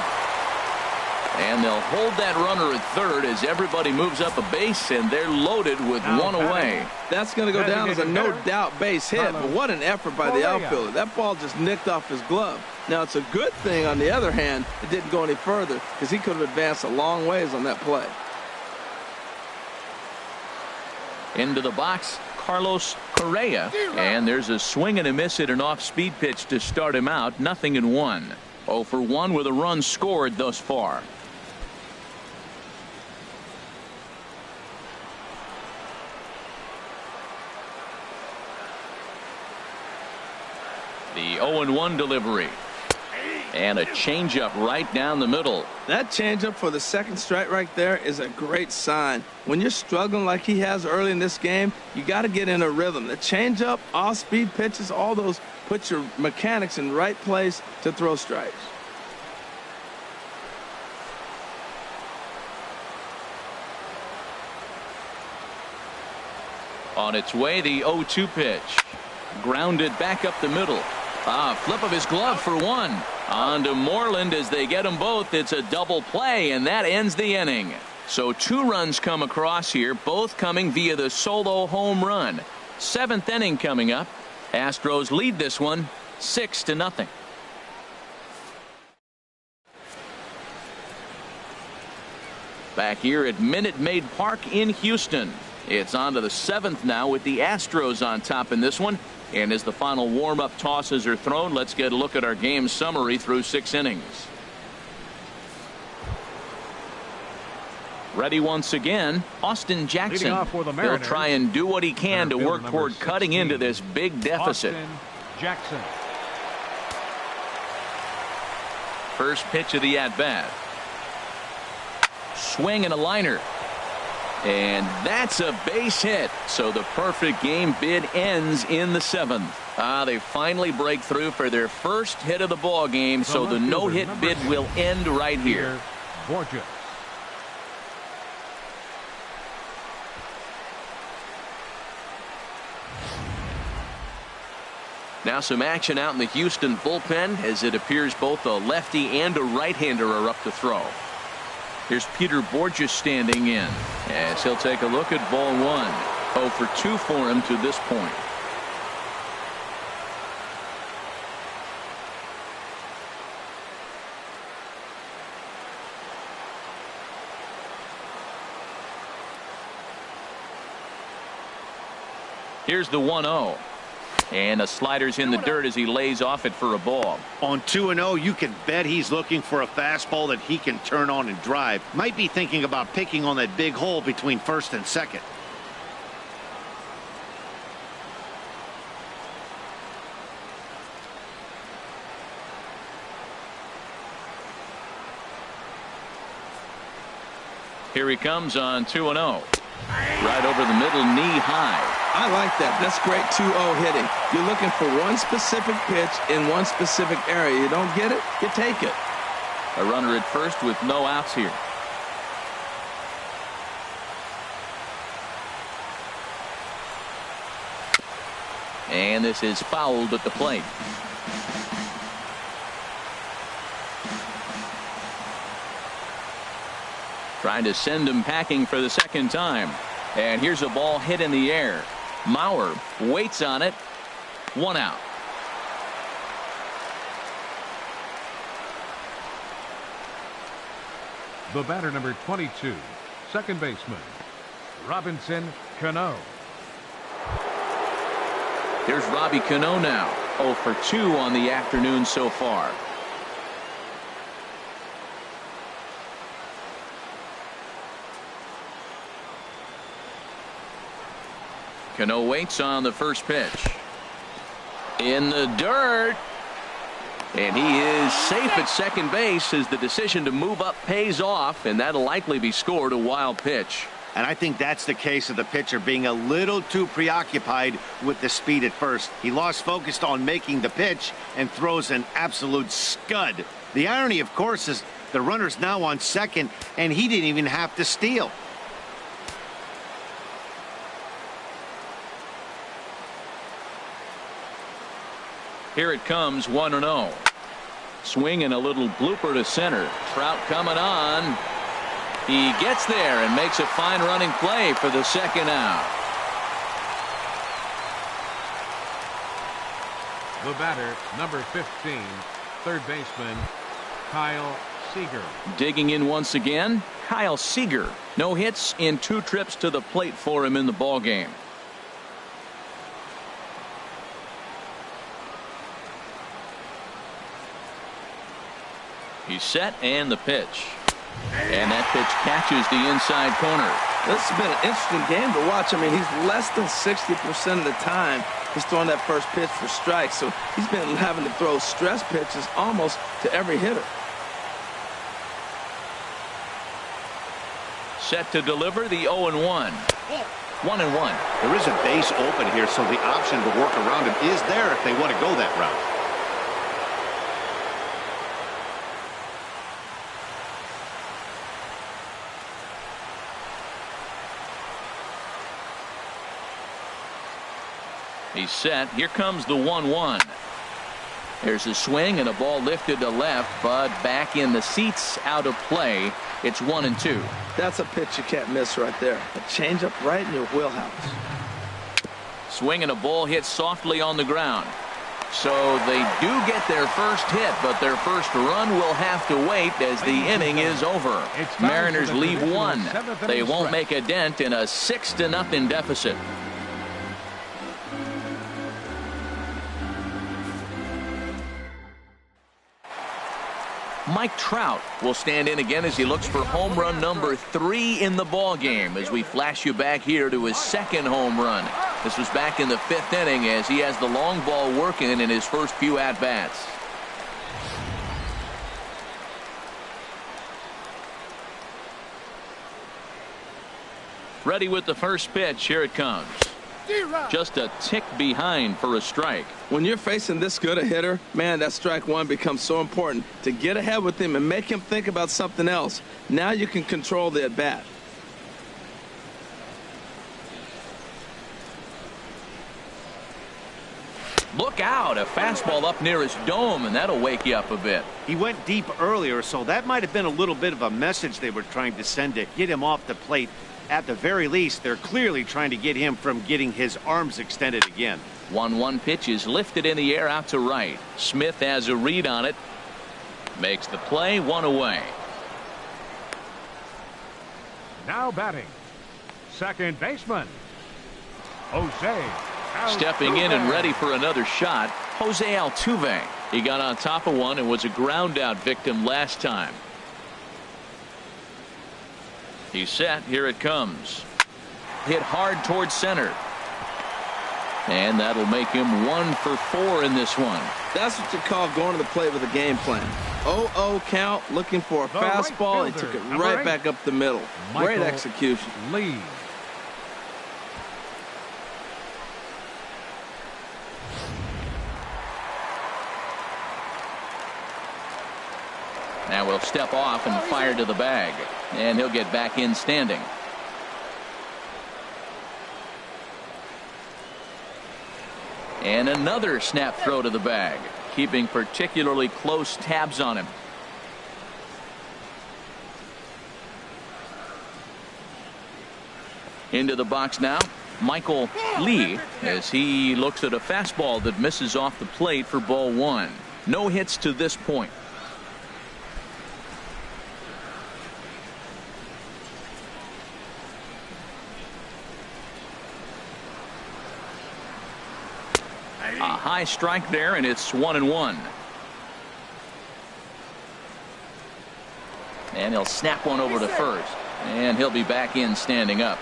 And they'll hold that runner at third as everybody moves up a base, and they're loaded with one away. That's going to go down as a no-doubt base hit, but what an effort by the outfielder. That ball just nicked off his glove. Now, it's a good thing, on the other hand, it didn't go any further because he could have advanced a long ways on that play. Into the box, Carlos Correa, and there's a swing and a miss at an off-speed pitch to start him out. 0-1. 0 for 1 with a run scored thus far. The 0-1 delivery. And a changeup right down the middle. That changeup for the second strike right there is a great sign. When you're struggling like he has early in this game, you got to get in a rhythm. The changeup, off-speed pitches, all those put your mechanics in the right place to throw strikes. On its way, the 0-2 pitch. Grounded back up the middle. Flip of his glove for 1. On to Moreland as they get them both. It's a double play, and that ends the inning. So 2 runs come across here, both coming via the solo home run. 7th inning coming up. Astros lead this one 6-0. Back here at Minute Maid Park in Houston. It's on to the 7th now with the Astros on top in this one. And as the final warm-up tosses are thrown, let's get a look at our game summary through 6 innings. Ready once again, Austin Jackson. He'll try and do what he can to work toward cutting into this big deficit. Austin Jackson. First pitch of the at-bat. Swing and a liner. And that's a base hit. So the perfect game bid ends in the 7th. They finally break through for their first hit of the ball game. So the no-hit bid will end right here. Borges. Now some action out in the Houston bullpen as it appears both a lefty and a right-hander are up to throw. Here's Peter Borges standing in as he'll take a look at ball 1. 0 for 2 for him to this point. Here's the 1-0. And the slider's in the dirt as he lays off it for a ball. On 2-0, you can bet he's looking for a fastball that he can turn on and drive. Might be thinking about picking on that big hole between first and second. Here he comes on 2-0. Right over the middle, knee high. I like that. That's great 2-0 hitting. You're looking for one specific pitch in one specific area. You don't get it, you take it. A runner at first with no outs here. And this is fouled at the plate. Trying to send him packing for the second time. And here's a ball hit in the air. Mauer waits on it. 1 out. The batter, number 22, second baseman, Robinson Cano. Here's Robbie Cano now. 0 for 2 on the afternoon so far. Cano waits on the first pitch. In the dirt. And he is safe at second base as the decision to move up pays off, and that'll likely be scored a wild pitch. And I think that's the case of the pitcher being a little too preoccupied with the speed at first. He lost focus on making the pitch and throws an absolute scud. The irony, of course, is the runner's now on second, and he didn't even have to steal. Here it comes, 1-0. Swing and a little blooper to center. Trout coming on. He gets there and makes a fine running play for the second out. The batter, number 15, third baseman, Kyle Seager. Digging in once again, Kyle Seager. No hits in 2 trips to the plate for him in the ballgame. He's set and the pitch. And that pitch catches the inside corner. This has been an interesting game to watch. I mean, he's less than 60% of the time he's throwing that first pitch for strikes. So he's been having to throw stress pitches almost to every hitter. Set to deliver the 0-1. 1-1. There is a base open here, so the option to work around him is there if they want to go that route. He's set. Here comes the 1-1. There's a swing and a ball lifted to left, but back in the seats, out of play. It's 1-2. That's a pitch you can't miss right there. A changeup right in your wheelhouse. Swing and a ball hit softly on the ground. So they do get their first hit, but their first run will have to wait as the inning is over. Mariners leave one. They won't make a dent in a 6-0 deficit. Mike Trout will stand in again as he looks for home run number 3 in the ball game as we flash you back here to his second home run. This was back in the 5th inning as he has the long ball working in his first few at-bats. Ready with the first pitch. Here it comes. Just a tick behind for a strike. When you're facing this good a hitter, man, that strike one becomes so important to get ahead with him and make him think about something else. Now you can control the at-bat. Look out, a fastball up near his dome, and that'll wake you up a bit. He went deep earlier, so that might have been a little bit of a message they were trying to send to get him off the plate. At the very least, they're clearly trying to get him from getting his arms extended again. 1-1 pitch is lifted in the air out to right. Smith has a read on it. Makes the play, 1 away. Now batting, second baseman, Jose. Stepping in and ready for another shot, Jose Altuve. He got on top of one and was a ground out victim last time. He's set. Here it comes. Hit hard towards center. And that'll make him 1 for 4 in this one. That's what you call going to the plate with a game plan. 0-0 count, looking for a fastball, and took it right back up the middle. Great execution. Lee. Now we'll step off and fire to the bag. And he'll get back in standing. And another snap throw to the bag, keeping particularly close tabs on him. Into the box now, Michael Lee, as he looks at a fastball that misses off the plate for ball 1. No hits to this point. A high strike there, and it's 1-1. And he'll snap one over to first, and he'll be back in standing up.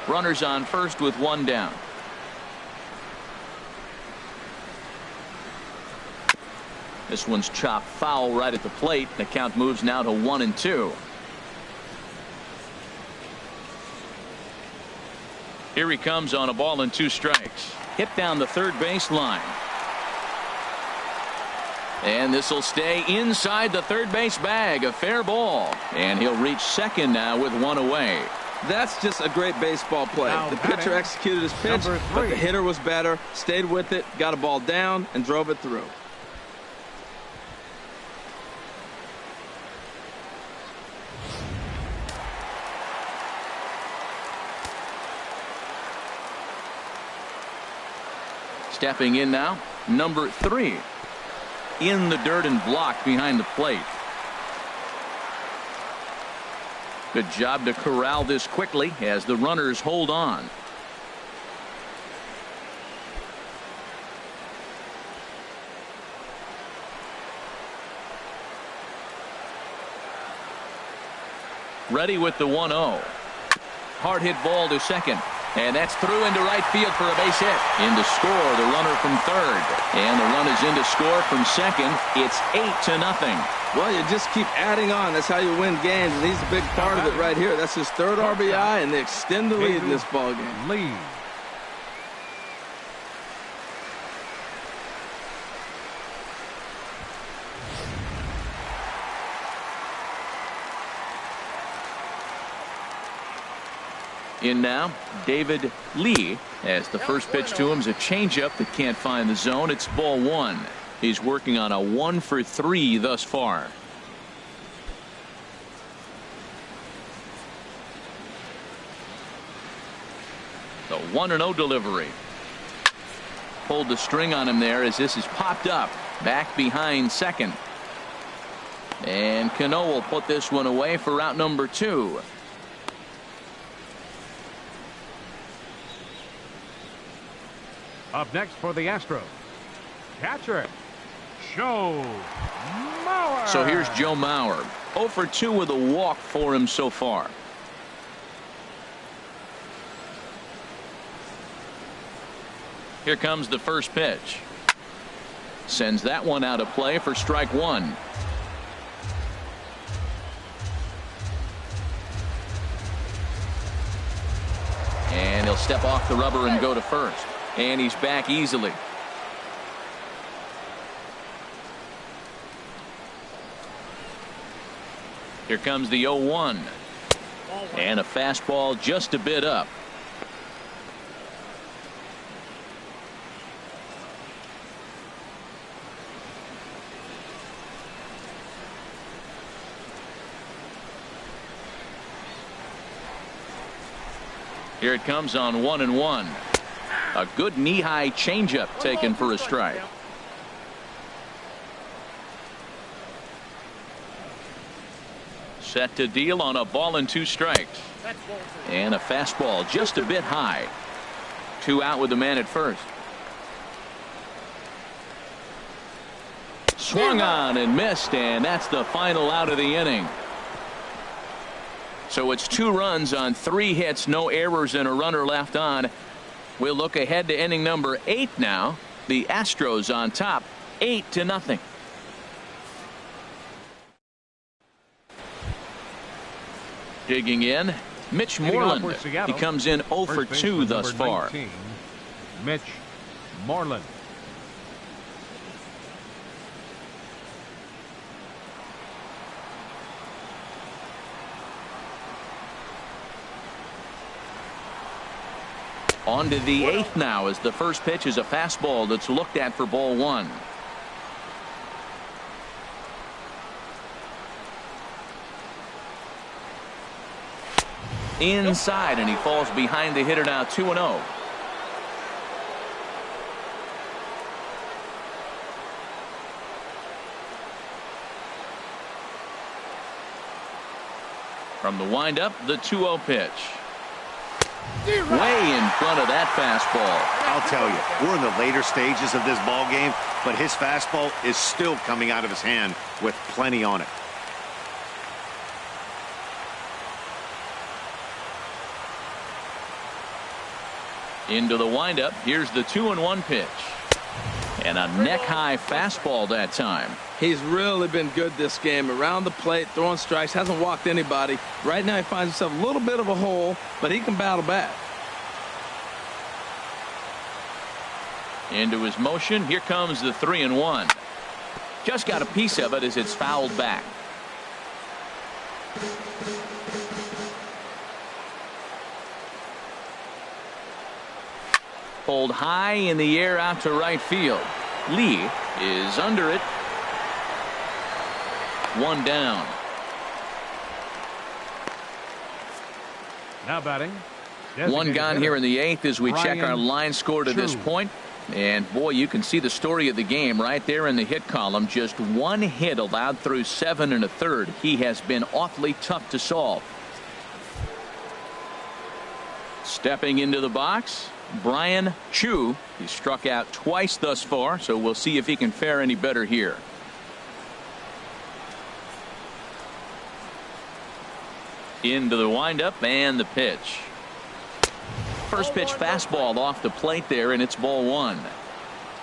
Runners on first with 1 down. This one's chopped foul right at the plate. The count moves now to 1-2. Here he comes on a ball and 2 strikes. Hit down the third base line. And this will stay inside the third base bag. A fair ball. And he'll reach second now with 1 away. That's just a great baseball play. The pitcher executed his pitch, but the hitter was better, stayed with it, got a ball down, and drove it through. Stepping in now, number 3. In the dirt and blocked behind the plate. Good job to corral this quickly as the runners hold on. Ready with the 1-0. Hard hit ball to second. And that's through into right field for a base hit. In to score, the runner from third. And the run is in to score from second. It's 8-0. Well, you just keep adding on. That's how you win games. And he's a big part of it right here. That's his 3rd RBI, and they extend the lead in this ball game. Lead. In now, David Lee, as the first pitch to him is a changeup that can't find the zone. It's ball 1. He's working on a 1 for 3 thus far. The 1-0 delivery. Pulled the string on him there as this is popped up. Back behind second. And Cano will put this one away for out number 2. Up next for the Astros, catcher Joe Mauer. So here's Joe Mauer. 0 for 2 with a walk for him so far. Here comes the first pitch. Sends that one out of play for strike 1. And he'll step off the rubber and go to first. And he's back easily. Here comes the 0-1. And a fastball just a bit up. Here it comes on 1-1. A good knee-high changeup taken for a strike. Set to deal on a ball and 2 strikes. And a fastball just a bit high. 2 out with the man at first. Swung on and missed, and that's the final out of the inning. So it's 2 runs on 3 hits, no errors, and a runner left on. We'll look ahead to inning number 8 now. The Astros on top, 8-0. Digging in, Mitch Moreland. He comes in 0 for 2 thus far. 19, Mitch Moreland. On to the 8th now as the first pitch is a fastball that's looked at for ball 1. Inside, and he falls behind the hitter now. 2-0. From the windup, the 2-0 pitch. Way in front of that fastball. I'll tell you, we're in the later stages of this ball game, but his fastball is still coming out of his hand with plenty on it. Into the windup. Here's the 2-1 pitch. And a neck-high fastball that time. He's really been good this game. Around the plate, throwing strikes, hasn't walked anybody. Right now he finds himself a little bit of a hole, but he can battle back. Into his motion. Here comes the 3-1. Just got a piece of it as it's fouled back. Pulled high in the air out to right field. Lee is under it. 1 down. Now batting. 1 gone here in the 8th as we check our line score to this point. And boy, you can see the story of the game right there in the hit column. Just 1 hit allowed through 7 1/3. He has been awfully tough to solve. Stepping into the box, Brian Chu. He struck out twice thus far, so we'll see if he can fare any better here. Into the windup and the pitch. First pitch fastball off the plate there, and it's ball 1.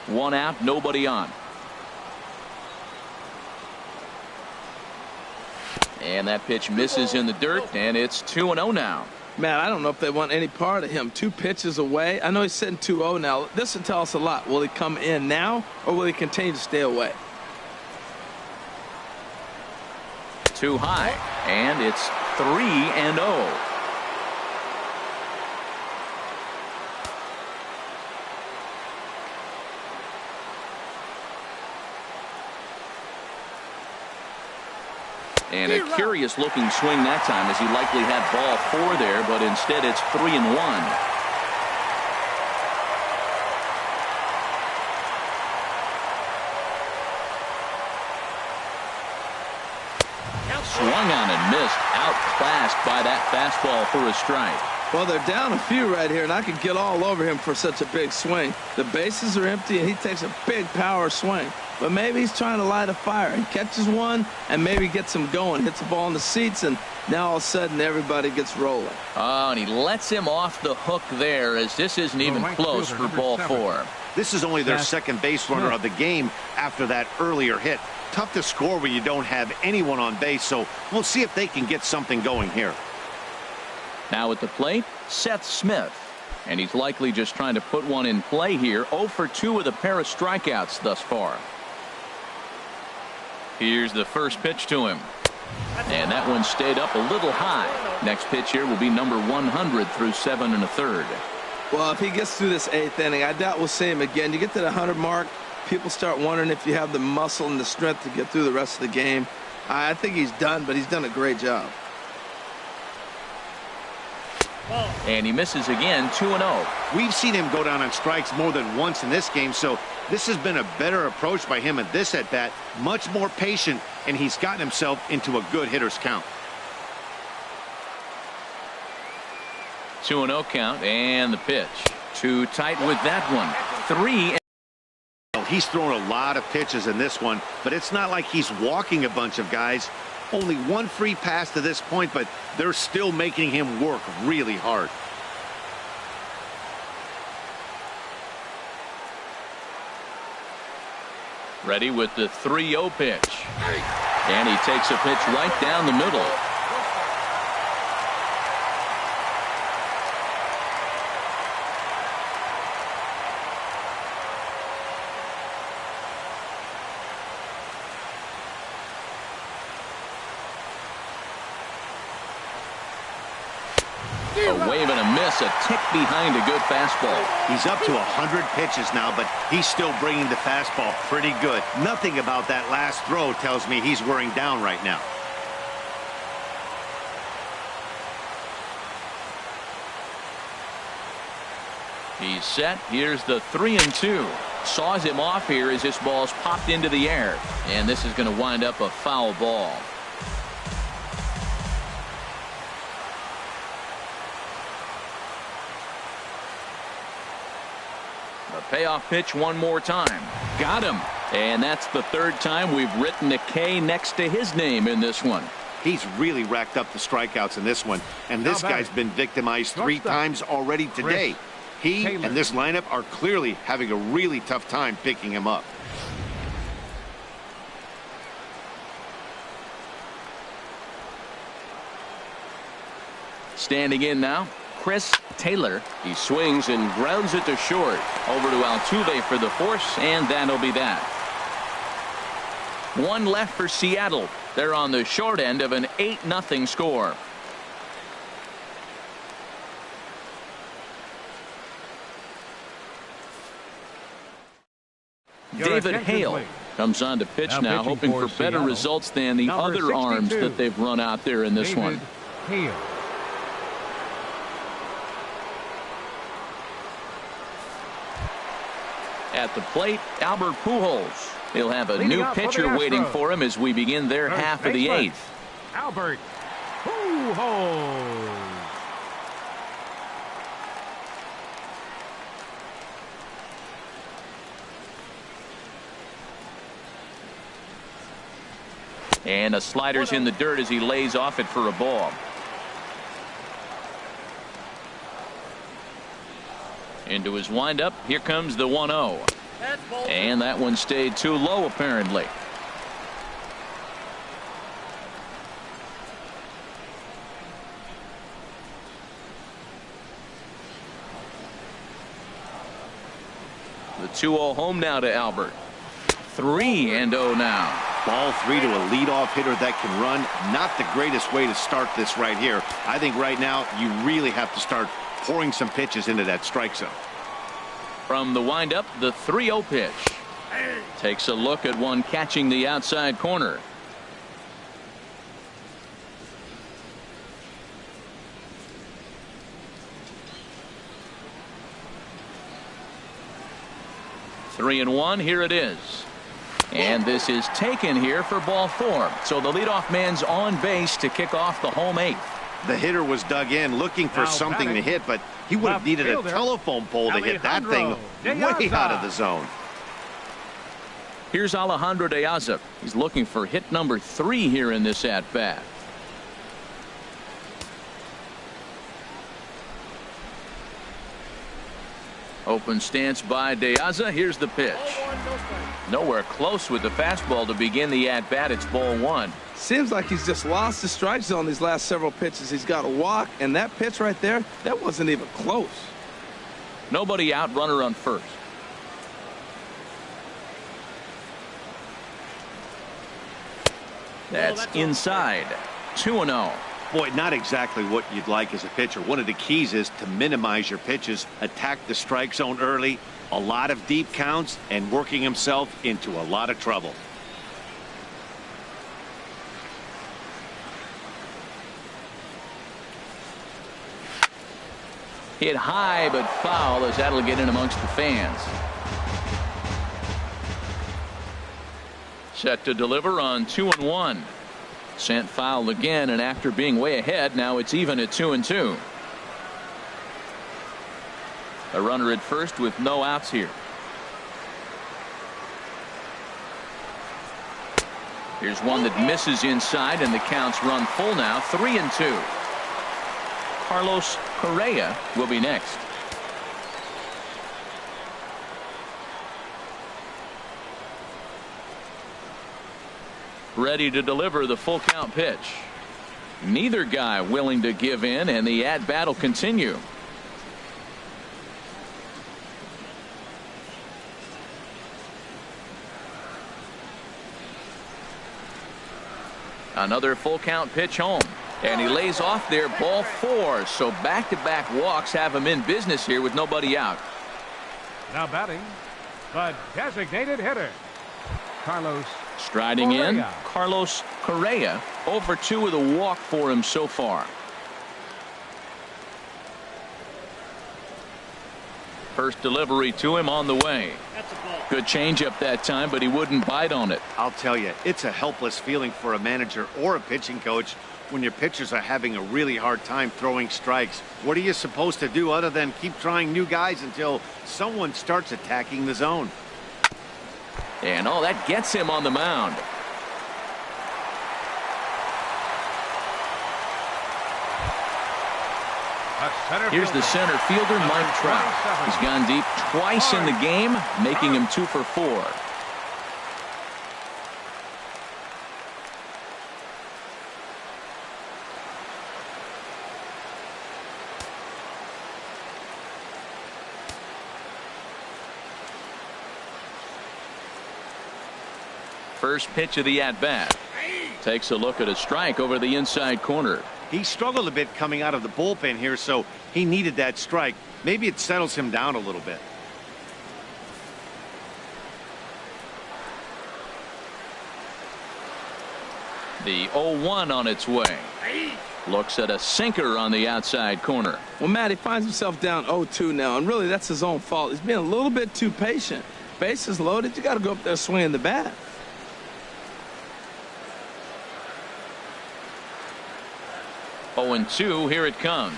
1 out, nobody on. And that pitch misses in the dirt, and it's 2-0 now. Man, I don't know if they want any part of him. 2 pitches away. I know he's sitting 2-0 now. This will tell us a lot. Will he come in now, or will he continue to stay away? Too high, and it's 3-0. And a curious looking swing that time, as he likely had ball 4 there, but instead it's 3-1. Swung on and missed, outclassed by that fastball for a strike. Well, they're down a few right here, and I could get all over him for such a big swing. The bases are empty, and he takes a big power swing. But maybe he's trying to light a fire. He catches one and maybe gets him going, hits the ball in the seats, and now all of a sudden everybody gets rolling. Oh, and he lets him off the hook there, as this isn't even close for ball 4. This is only their second base runner of the game after that earlier hit. Tough to score when you don't have anyone on base, so we'll see if they can get something going here. Now at the plate, Seth Smith. And he's likely just trying to put one in play here. 0 for 2 with a pair of strikeouts thus far. Here's the first pitch to him. And that one stayed up a little high. Next pitch here will be number 100 through 7 1/3. Well, if he gets through this 8th inning, I doubt we'll see him again. You get to the 100 mark, people start wondering if you have the muscle and the strength to get through the rest of the game. I think he's done, but he's done a great job. And he misses again, 2-0. We've seen him go down on strikes more than once in this game, so this has been a better approach by him at this at-bat. Much more patient, and he's gotten himself into a good hitter's count. 2-0 count, and the pitch. Too tight with that one. 3. He's thrown a lot of pitches in this one, but it's not like he's walking a bunch of guys. Only one free pass to this point, but they're still making him work really hard. Ready with the 3-0 pitch. And he takes a pitch right down the middle. A wave and a miss, a tick behind a good fastball. He's up to 100 pitches now, but he's still bringing the fastball pretty good. Nothing about that last throw tells me he's wearing down right now. He's set. Here's the 3-2. Saws him off here as this ball's popped into the air. And this is going to wind up a foul ball. Payoff pitch one more time. Got him. And that's the 3rd time we've written a K next to his name in this one. He's really racked up the strikeouts in this one, and this guy's been victimized 3 times already today. He and this lineup are clearly having a really tough time picking him up. Standing in now, Chris Taylor. He swings and grounds it to short. Over to Altuve for the force, and that'll be that. 1 left for Seattle. They're on the short end of an 8-0 score. David Hale comes on to pitch now hoping for better results than the other arms that they've run out there in this one. Hale. At the plate, Albert Pujols. He'll have a new pitcher waiting for him as we begin their half of the 8th. Albert Pujols. And a slider's in the dirt as he lays off it for a ball. Into his windup, here comes the 1-0. And that one stayed too low apparently. The 2-0 home now to Albert. 3-0 now. Ball 3 to a leadoff hitter that can run. Not the greatest way to start this right here. I think right now you really have to start pouring some pitches into that strike zone. From the windup, the 3-0 pitch. Takes a look at one catching the outside corner. 3-1. Here it is. And this is taken here for ball 4. So the leadoff man's on base to kick off the home 8th. The hitter was dug in looking for something to hit, but he would have needed a telephone pole to hit that thing way out of the zone. Here's Alejandro De Aza. He's looking for hit number 3 here in this at-bat. Open stance by De Aza. Here's the pitch. Nowhere close with the fastball to begin the at-bat. It's ball 1. Seems like he's just lost the strike zone these last several pitches. He's got a walk, and that pitch right there, that wasn't even close. Nobody out, runner on first. That's inside. 2-0. Boy, not exactly what you'd like as a pitcher. One of the keys is to minimize your pitches, attack the strike zone early, a lot of deep counts, and working himself into a lot of trouble. Hit high but foul, as that'll get in amongst the fans. Set to deliver on 2-1. Sent foul again, and after being way ahead, now it's even at 2-2. A runner at first with no outs here. Here's one that misses inside, and the counts run full now. 3-2. Carlos Correa will be next. Ready to deliver the full count pitch. Neither guy willing to give in, and the at-bat will continue. Another full count pitch home, and he lays off there, ball 4. So back-to-back walks have him in business here with nobody out. Now batting, the designated hitter, Carlos Striding Correa. in, Carlos Correa. 0 for 2 with a walk for him so far. First delivery to him on the way. Good changeup that time, but he wouldn't bite on it. I'll tell you, it's a helpless feeling for a manager or a pitching coach when your pitchers are having a really hard time throwing strikes. What are you supposed to do other than keep trying new guys until someone starts attacking the zone? And oh, that gets him on the mound. Here's the center fielder, Mike Trout. He's gone deep twice in the game, making him 2 for 4. First pitch of the at-bat. Takes a look at a strike over the inside corner. He struggled a bit coming out of the bullpen here, so he needed that strike. Maybe it settles him down a little bit. The 0-1 on its way. Looks at a sinker on the outside corner. Well, Matt, he finds himself down 0-2 now, and really that's his own fault. He's being a little bit too patient. Bases loaded, you got to go up there swinging the bat. Oh, and 2, here it comes.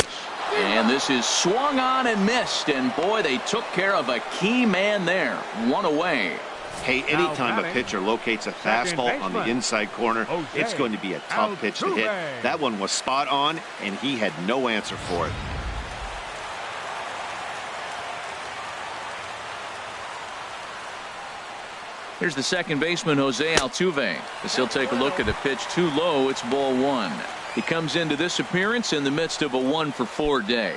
And this is swung on and missed, and boy, they took care of a key man there. 1 away. Hey, anytime a pitcher locates a fastball on the inside corner, it's going to be a tough pitch to hit. That one was spot on, and he had no answer for it. Here's the second baseman, Jose Altuve. As he'll take a look at a pitch too low. It's ball 1. He comes into this appearance in the midst of a 1 for 4 day.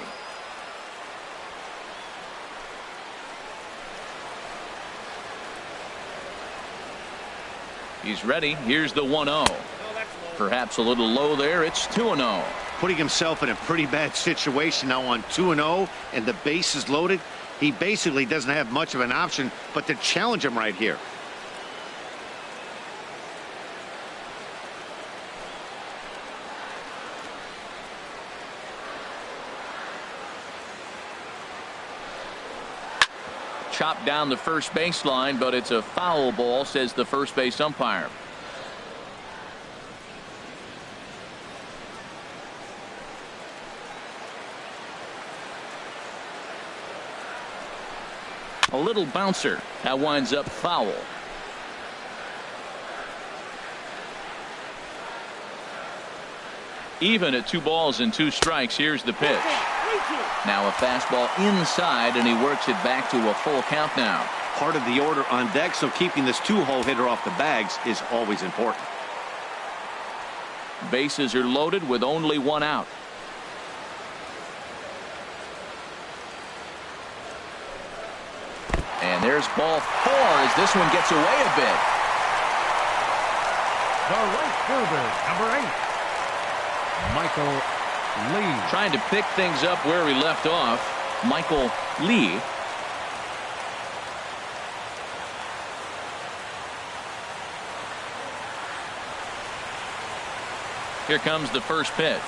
He's ready. Here's the 1-0. Perhaps a little low there. It's 2-0. Putting himself in a pretty bad situation now on 2-0, and the base is loaded. He basically doesn't have much of an option but to challenge him right here. chopped down the first baseline, but it's a foul ball, says the first base umpire. A little bouncer. That winds up foul. Even at 2 balls and 2 strikes. Here's the pitch. Now a fastball inside, and he works it back to a full count now. Part of the order on deck, so keeping this 2-hole hitter off the bags is always important. Bases are loaded with only 1 out. And there's ball 4 as this one gets away a bit. The right fielder, number 8, Michael Lee. Trying to pick things up where he left off. Michael Lee. Here comes the first pitch.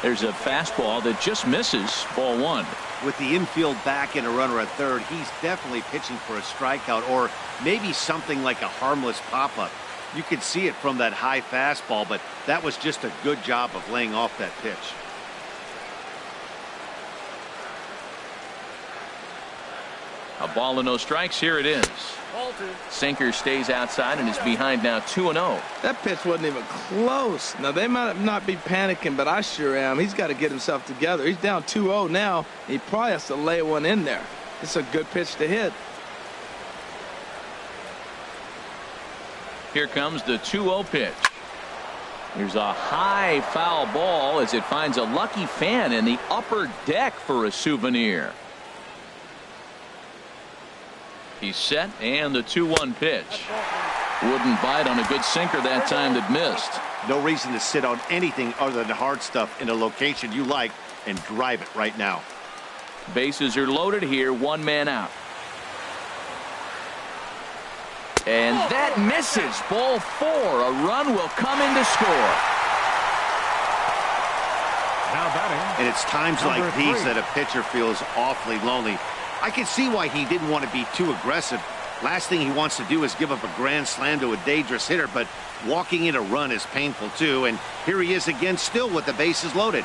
There's a fastball that just misses. Ball 1. With the infield back and a runner at third, he's definitely pitching for a strikeout or maybe something like a harmless pop-up. You could see it from that high fastball, but that was just a good job of laying off that pitch. A ball and no strikes. Here it is. Sinker stays outside and is behind now 2-0. That pitch wasn't even close. Now, they might not be panicking, but I sure am. He's got to get himself together. He's down 2-0 now. He probably has to lay one in there. It's a good pitch to hit. Here comes the 2-0 pitch. Here's a high foul ball as it finds a lucky fan in the upper deck for a souvenir. He's set, and the 2-1 pitch. Wouldn't bite on a good sinker that time that missed. No reason to sit on anything other than hard stuff in a location you like and drive it right now. Bases are loaded here. 1 man out. And that misses. Ball 4. A run will come in to score. Now batting. And it's times like these that a pitcher feels awfully lonely. I can see why he didn't want to be too aggressive. Last thing he wants to do is give up a grand slam to a dangerous hitter, but walking in a run is painful too. And here he is again, still with the bases loaded.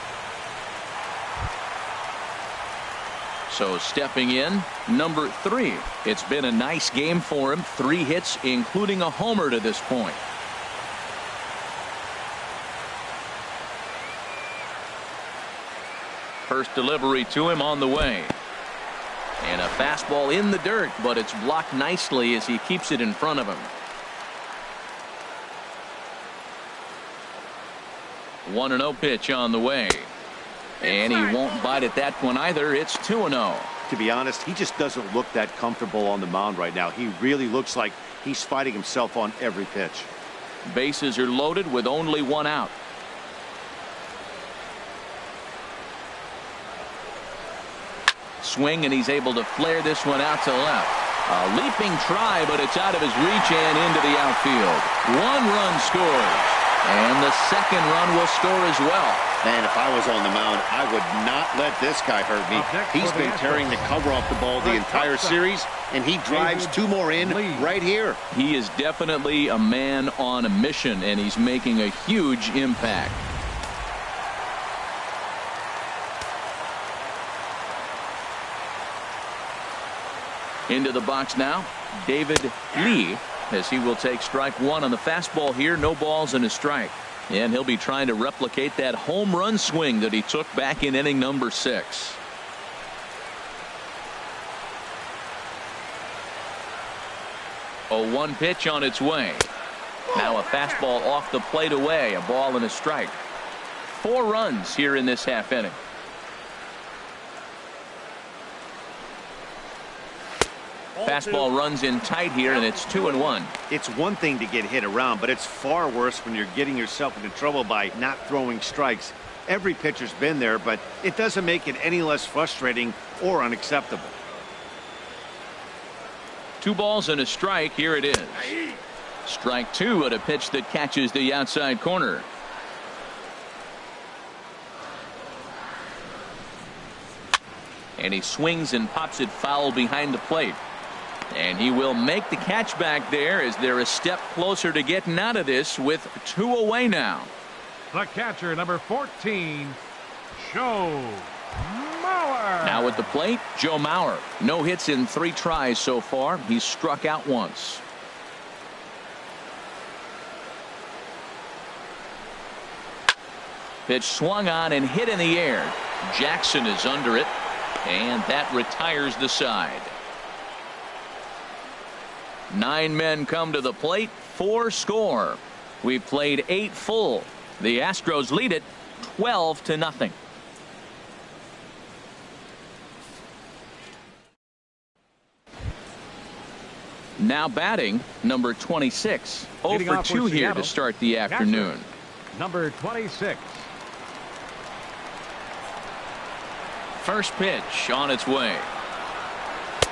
So stepping in, number 3. It's been a nice game for him. 3 hits, including a homer to this point. First delivery to him on the way. And a fastball in the dirt, but it's blocked nicely as he keeps it in front of him. 1-0 pitch on the way. And he won't bite at that one either. It's 2-0. To be honest, he just doesn't look that comfortable on the mound right now. He really looks like he's fighting himself on every pitch. Bases are loaded with only 1 out. Swing, and he's able to flare this one out to left. A leaping try, but it's out of his reach and into the outfield. 1 run scores, and the 2nd run will score as well. Man, if I was on the mound, I would not let this guy hurt me. He's been tearing the cover off the ball the entire series, and he drives 2 more in right here. He is definitely a man on a mission, and he's making a huge impact. Into the box now, David Lee, as he will take strike 1 on the fastball here. No balls and a strike. And he'll be trying to replicate that home run swing that he took back in inning number 6. A 1 pitch on its way. Now a fastball off the plate away. A ball and a strike. 4 runs here in this half inning. Fastball runs in tight here, and it's 2-1. It's one thing to get hit around, but it's far worse when you're getting yourself into trouble by not throwing strikes. Every pitcher's been there, but it doesn't make it any less frustrating or unacceptable. 2 balls and a strike. Here it is. Strike 2 at a pitch that catches the outside corner. And he swings and pops it foul behind the plate. And he will make the catch back there as they're a step closer to getting out of this with 2 away now. The catcher, number 14, Joe Mauer. Now at the plate, Joe Mauer. No hits in 3 tries so far. He's struck out once. Pitch swung on and hit in the air. Jackson is under it, and that retires the side. 9 men come to the plate, 4 score. We've played 8 full. The Astros lead it 12-0. Now batting, number 26. 0 for 2 here to start the afternoon. Number 26. First pitch on its way.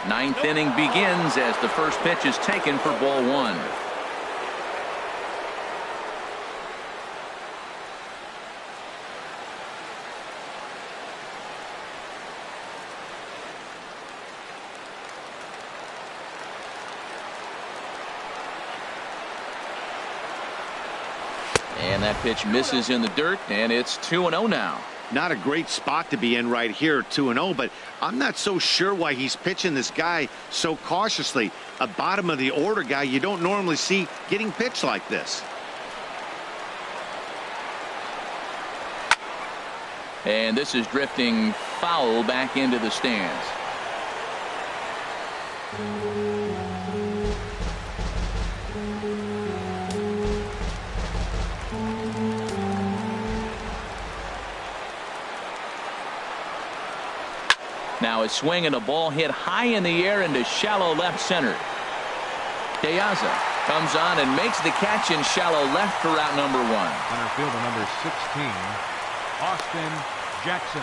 9th inning begins as the first pitch is taken for ball 1. And that pitch misses in the dirt, and it's 2-0 now. Not a great spot to be in right here, 2-0, but I'm not so sure why he's pitching this guy so cautiously. A bottom of the order guy you don't normally see getting pitched like this. And this is drifting foul back into the stands. Now a swing and a ball hit high in the air into shallow left center. Piazza comes on and makes the catch in shallow left for out number 1. Center fielder number 16, Austin Jackson.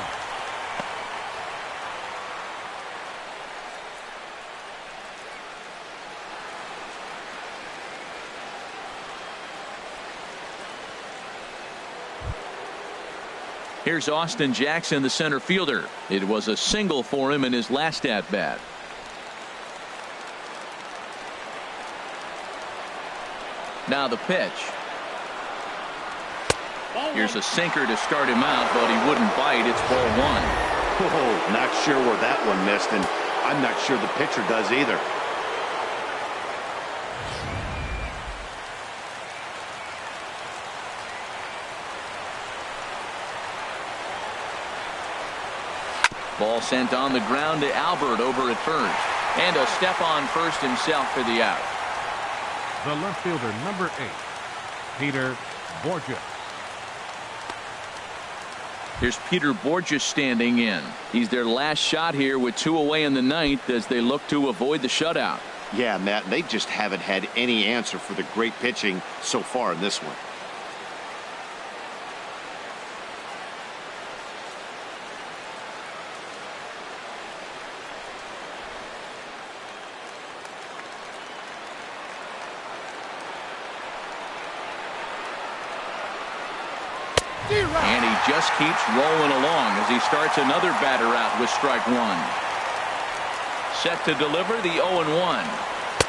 Here's Austin Jackson, the center fielder. It was a single for him in his last at-bat. Now the pitch. Here's a sinker to start him out, but he wouldn't bite. It's ball 1. Oh, not sure where that one missed, and I'm not sure the pitcher does either. Ball sent on the ground to Albert over at first. And a step on first himself for the out. The left fielder, number 8, Peter Borges. Here's Peter Borges standing in. He's their last shot here with 2 away in the 9th as they look to avoid the shutout. Yeah, Matt, they just haven't had any answer for the great pitching so far in this one. And he just keeps rolling along as he starts another batter out with strike 1. Set to deliver the 0-1.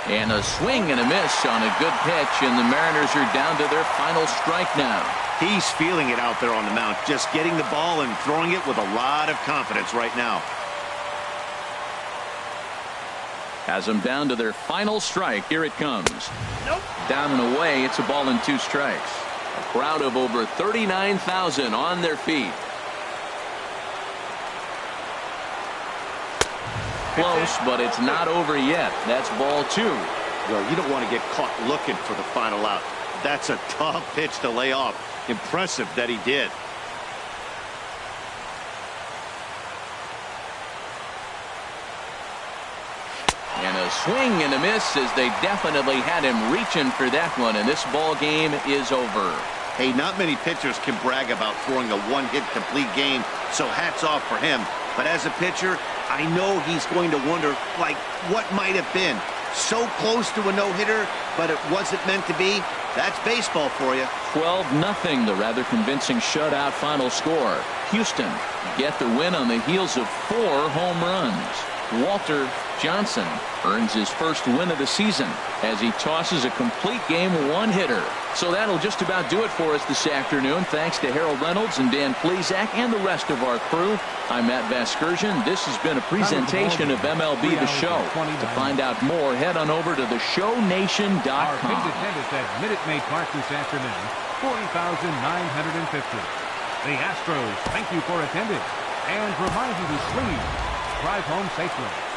And a swing and a miss on a good pitch, and the Mariners are down to their final strike now. He's feeling it out there on the mound, just getting the ball and throwing it with a lot of confidence right now. Has them down to their final strike. Here it comes. Down and away. It's a ball and 2 strikes. A crowd of over 39,000 on their feet. Close, but it's not over yet. That's ball 2. Well, you don't want to get caught looking for the final out. That's a tough pitch to lay off. Impressive that he did. And a swing and a miss as they definitely had him reaching for that one, and this ball game is over. Hey, not many pitchers can brag about throwing a one-hit complete game, so hats off for him. But as a pitcher, I know he's going to wonder, like, what might have been. So close to a no-hitter, but it wasn't meant to be. That's baseball for you. 12-0, the rather convincing shutout final score. Houston get the win on the heels of 4 home runs. Walter Johnson earns his first win of the season as he tosses a complete game 1-hitter. So that'll just about do it for us this afternoon. Thanks to Harold Reynolds and Dan Plesac and the rest of our crew. I'm Matt Vasgersian. This has been a presentation of MLB The Show. To find out more, head on over to theshownation.com. Our big attendance at Minute Maid Park this afternoon, 40,950. The Astros thank you for attending and remind you to sleep. Drive home safely.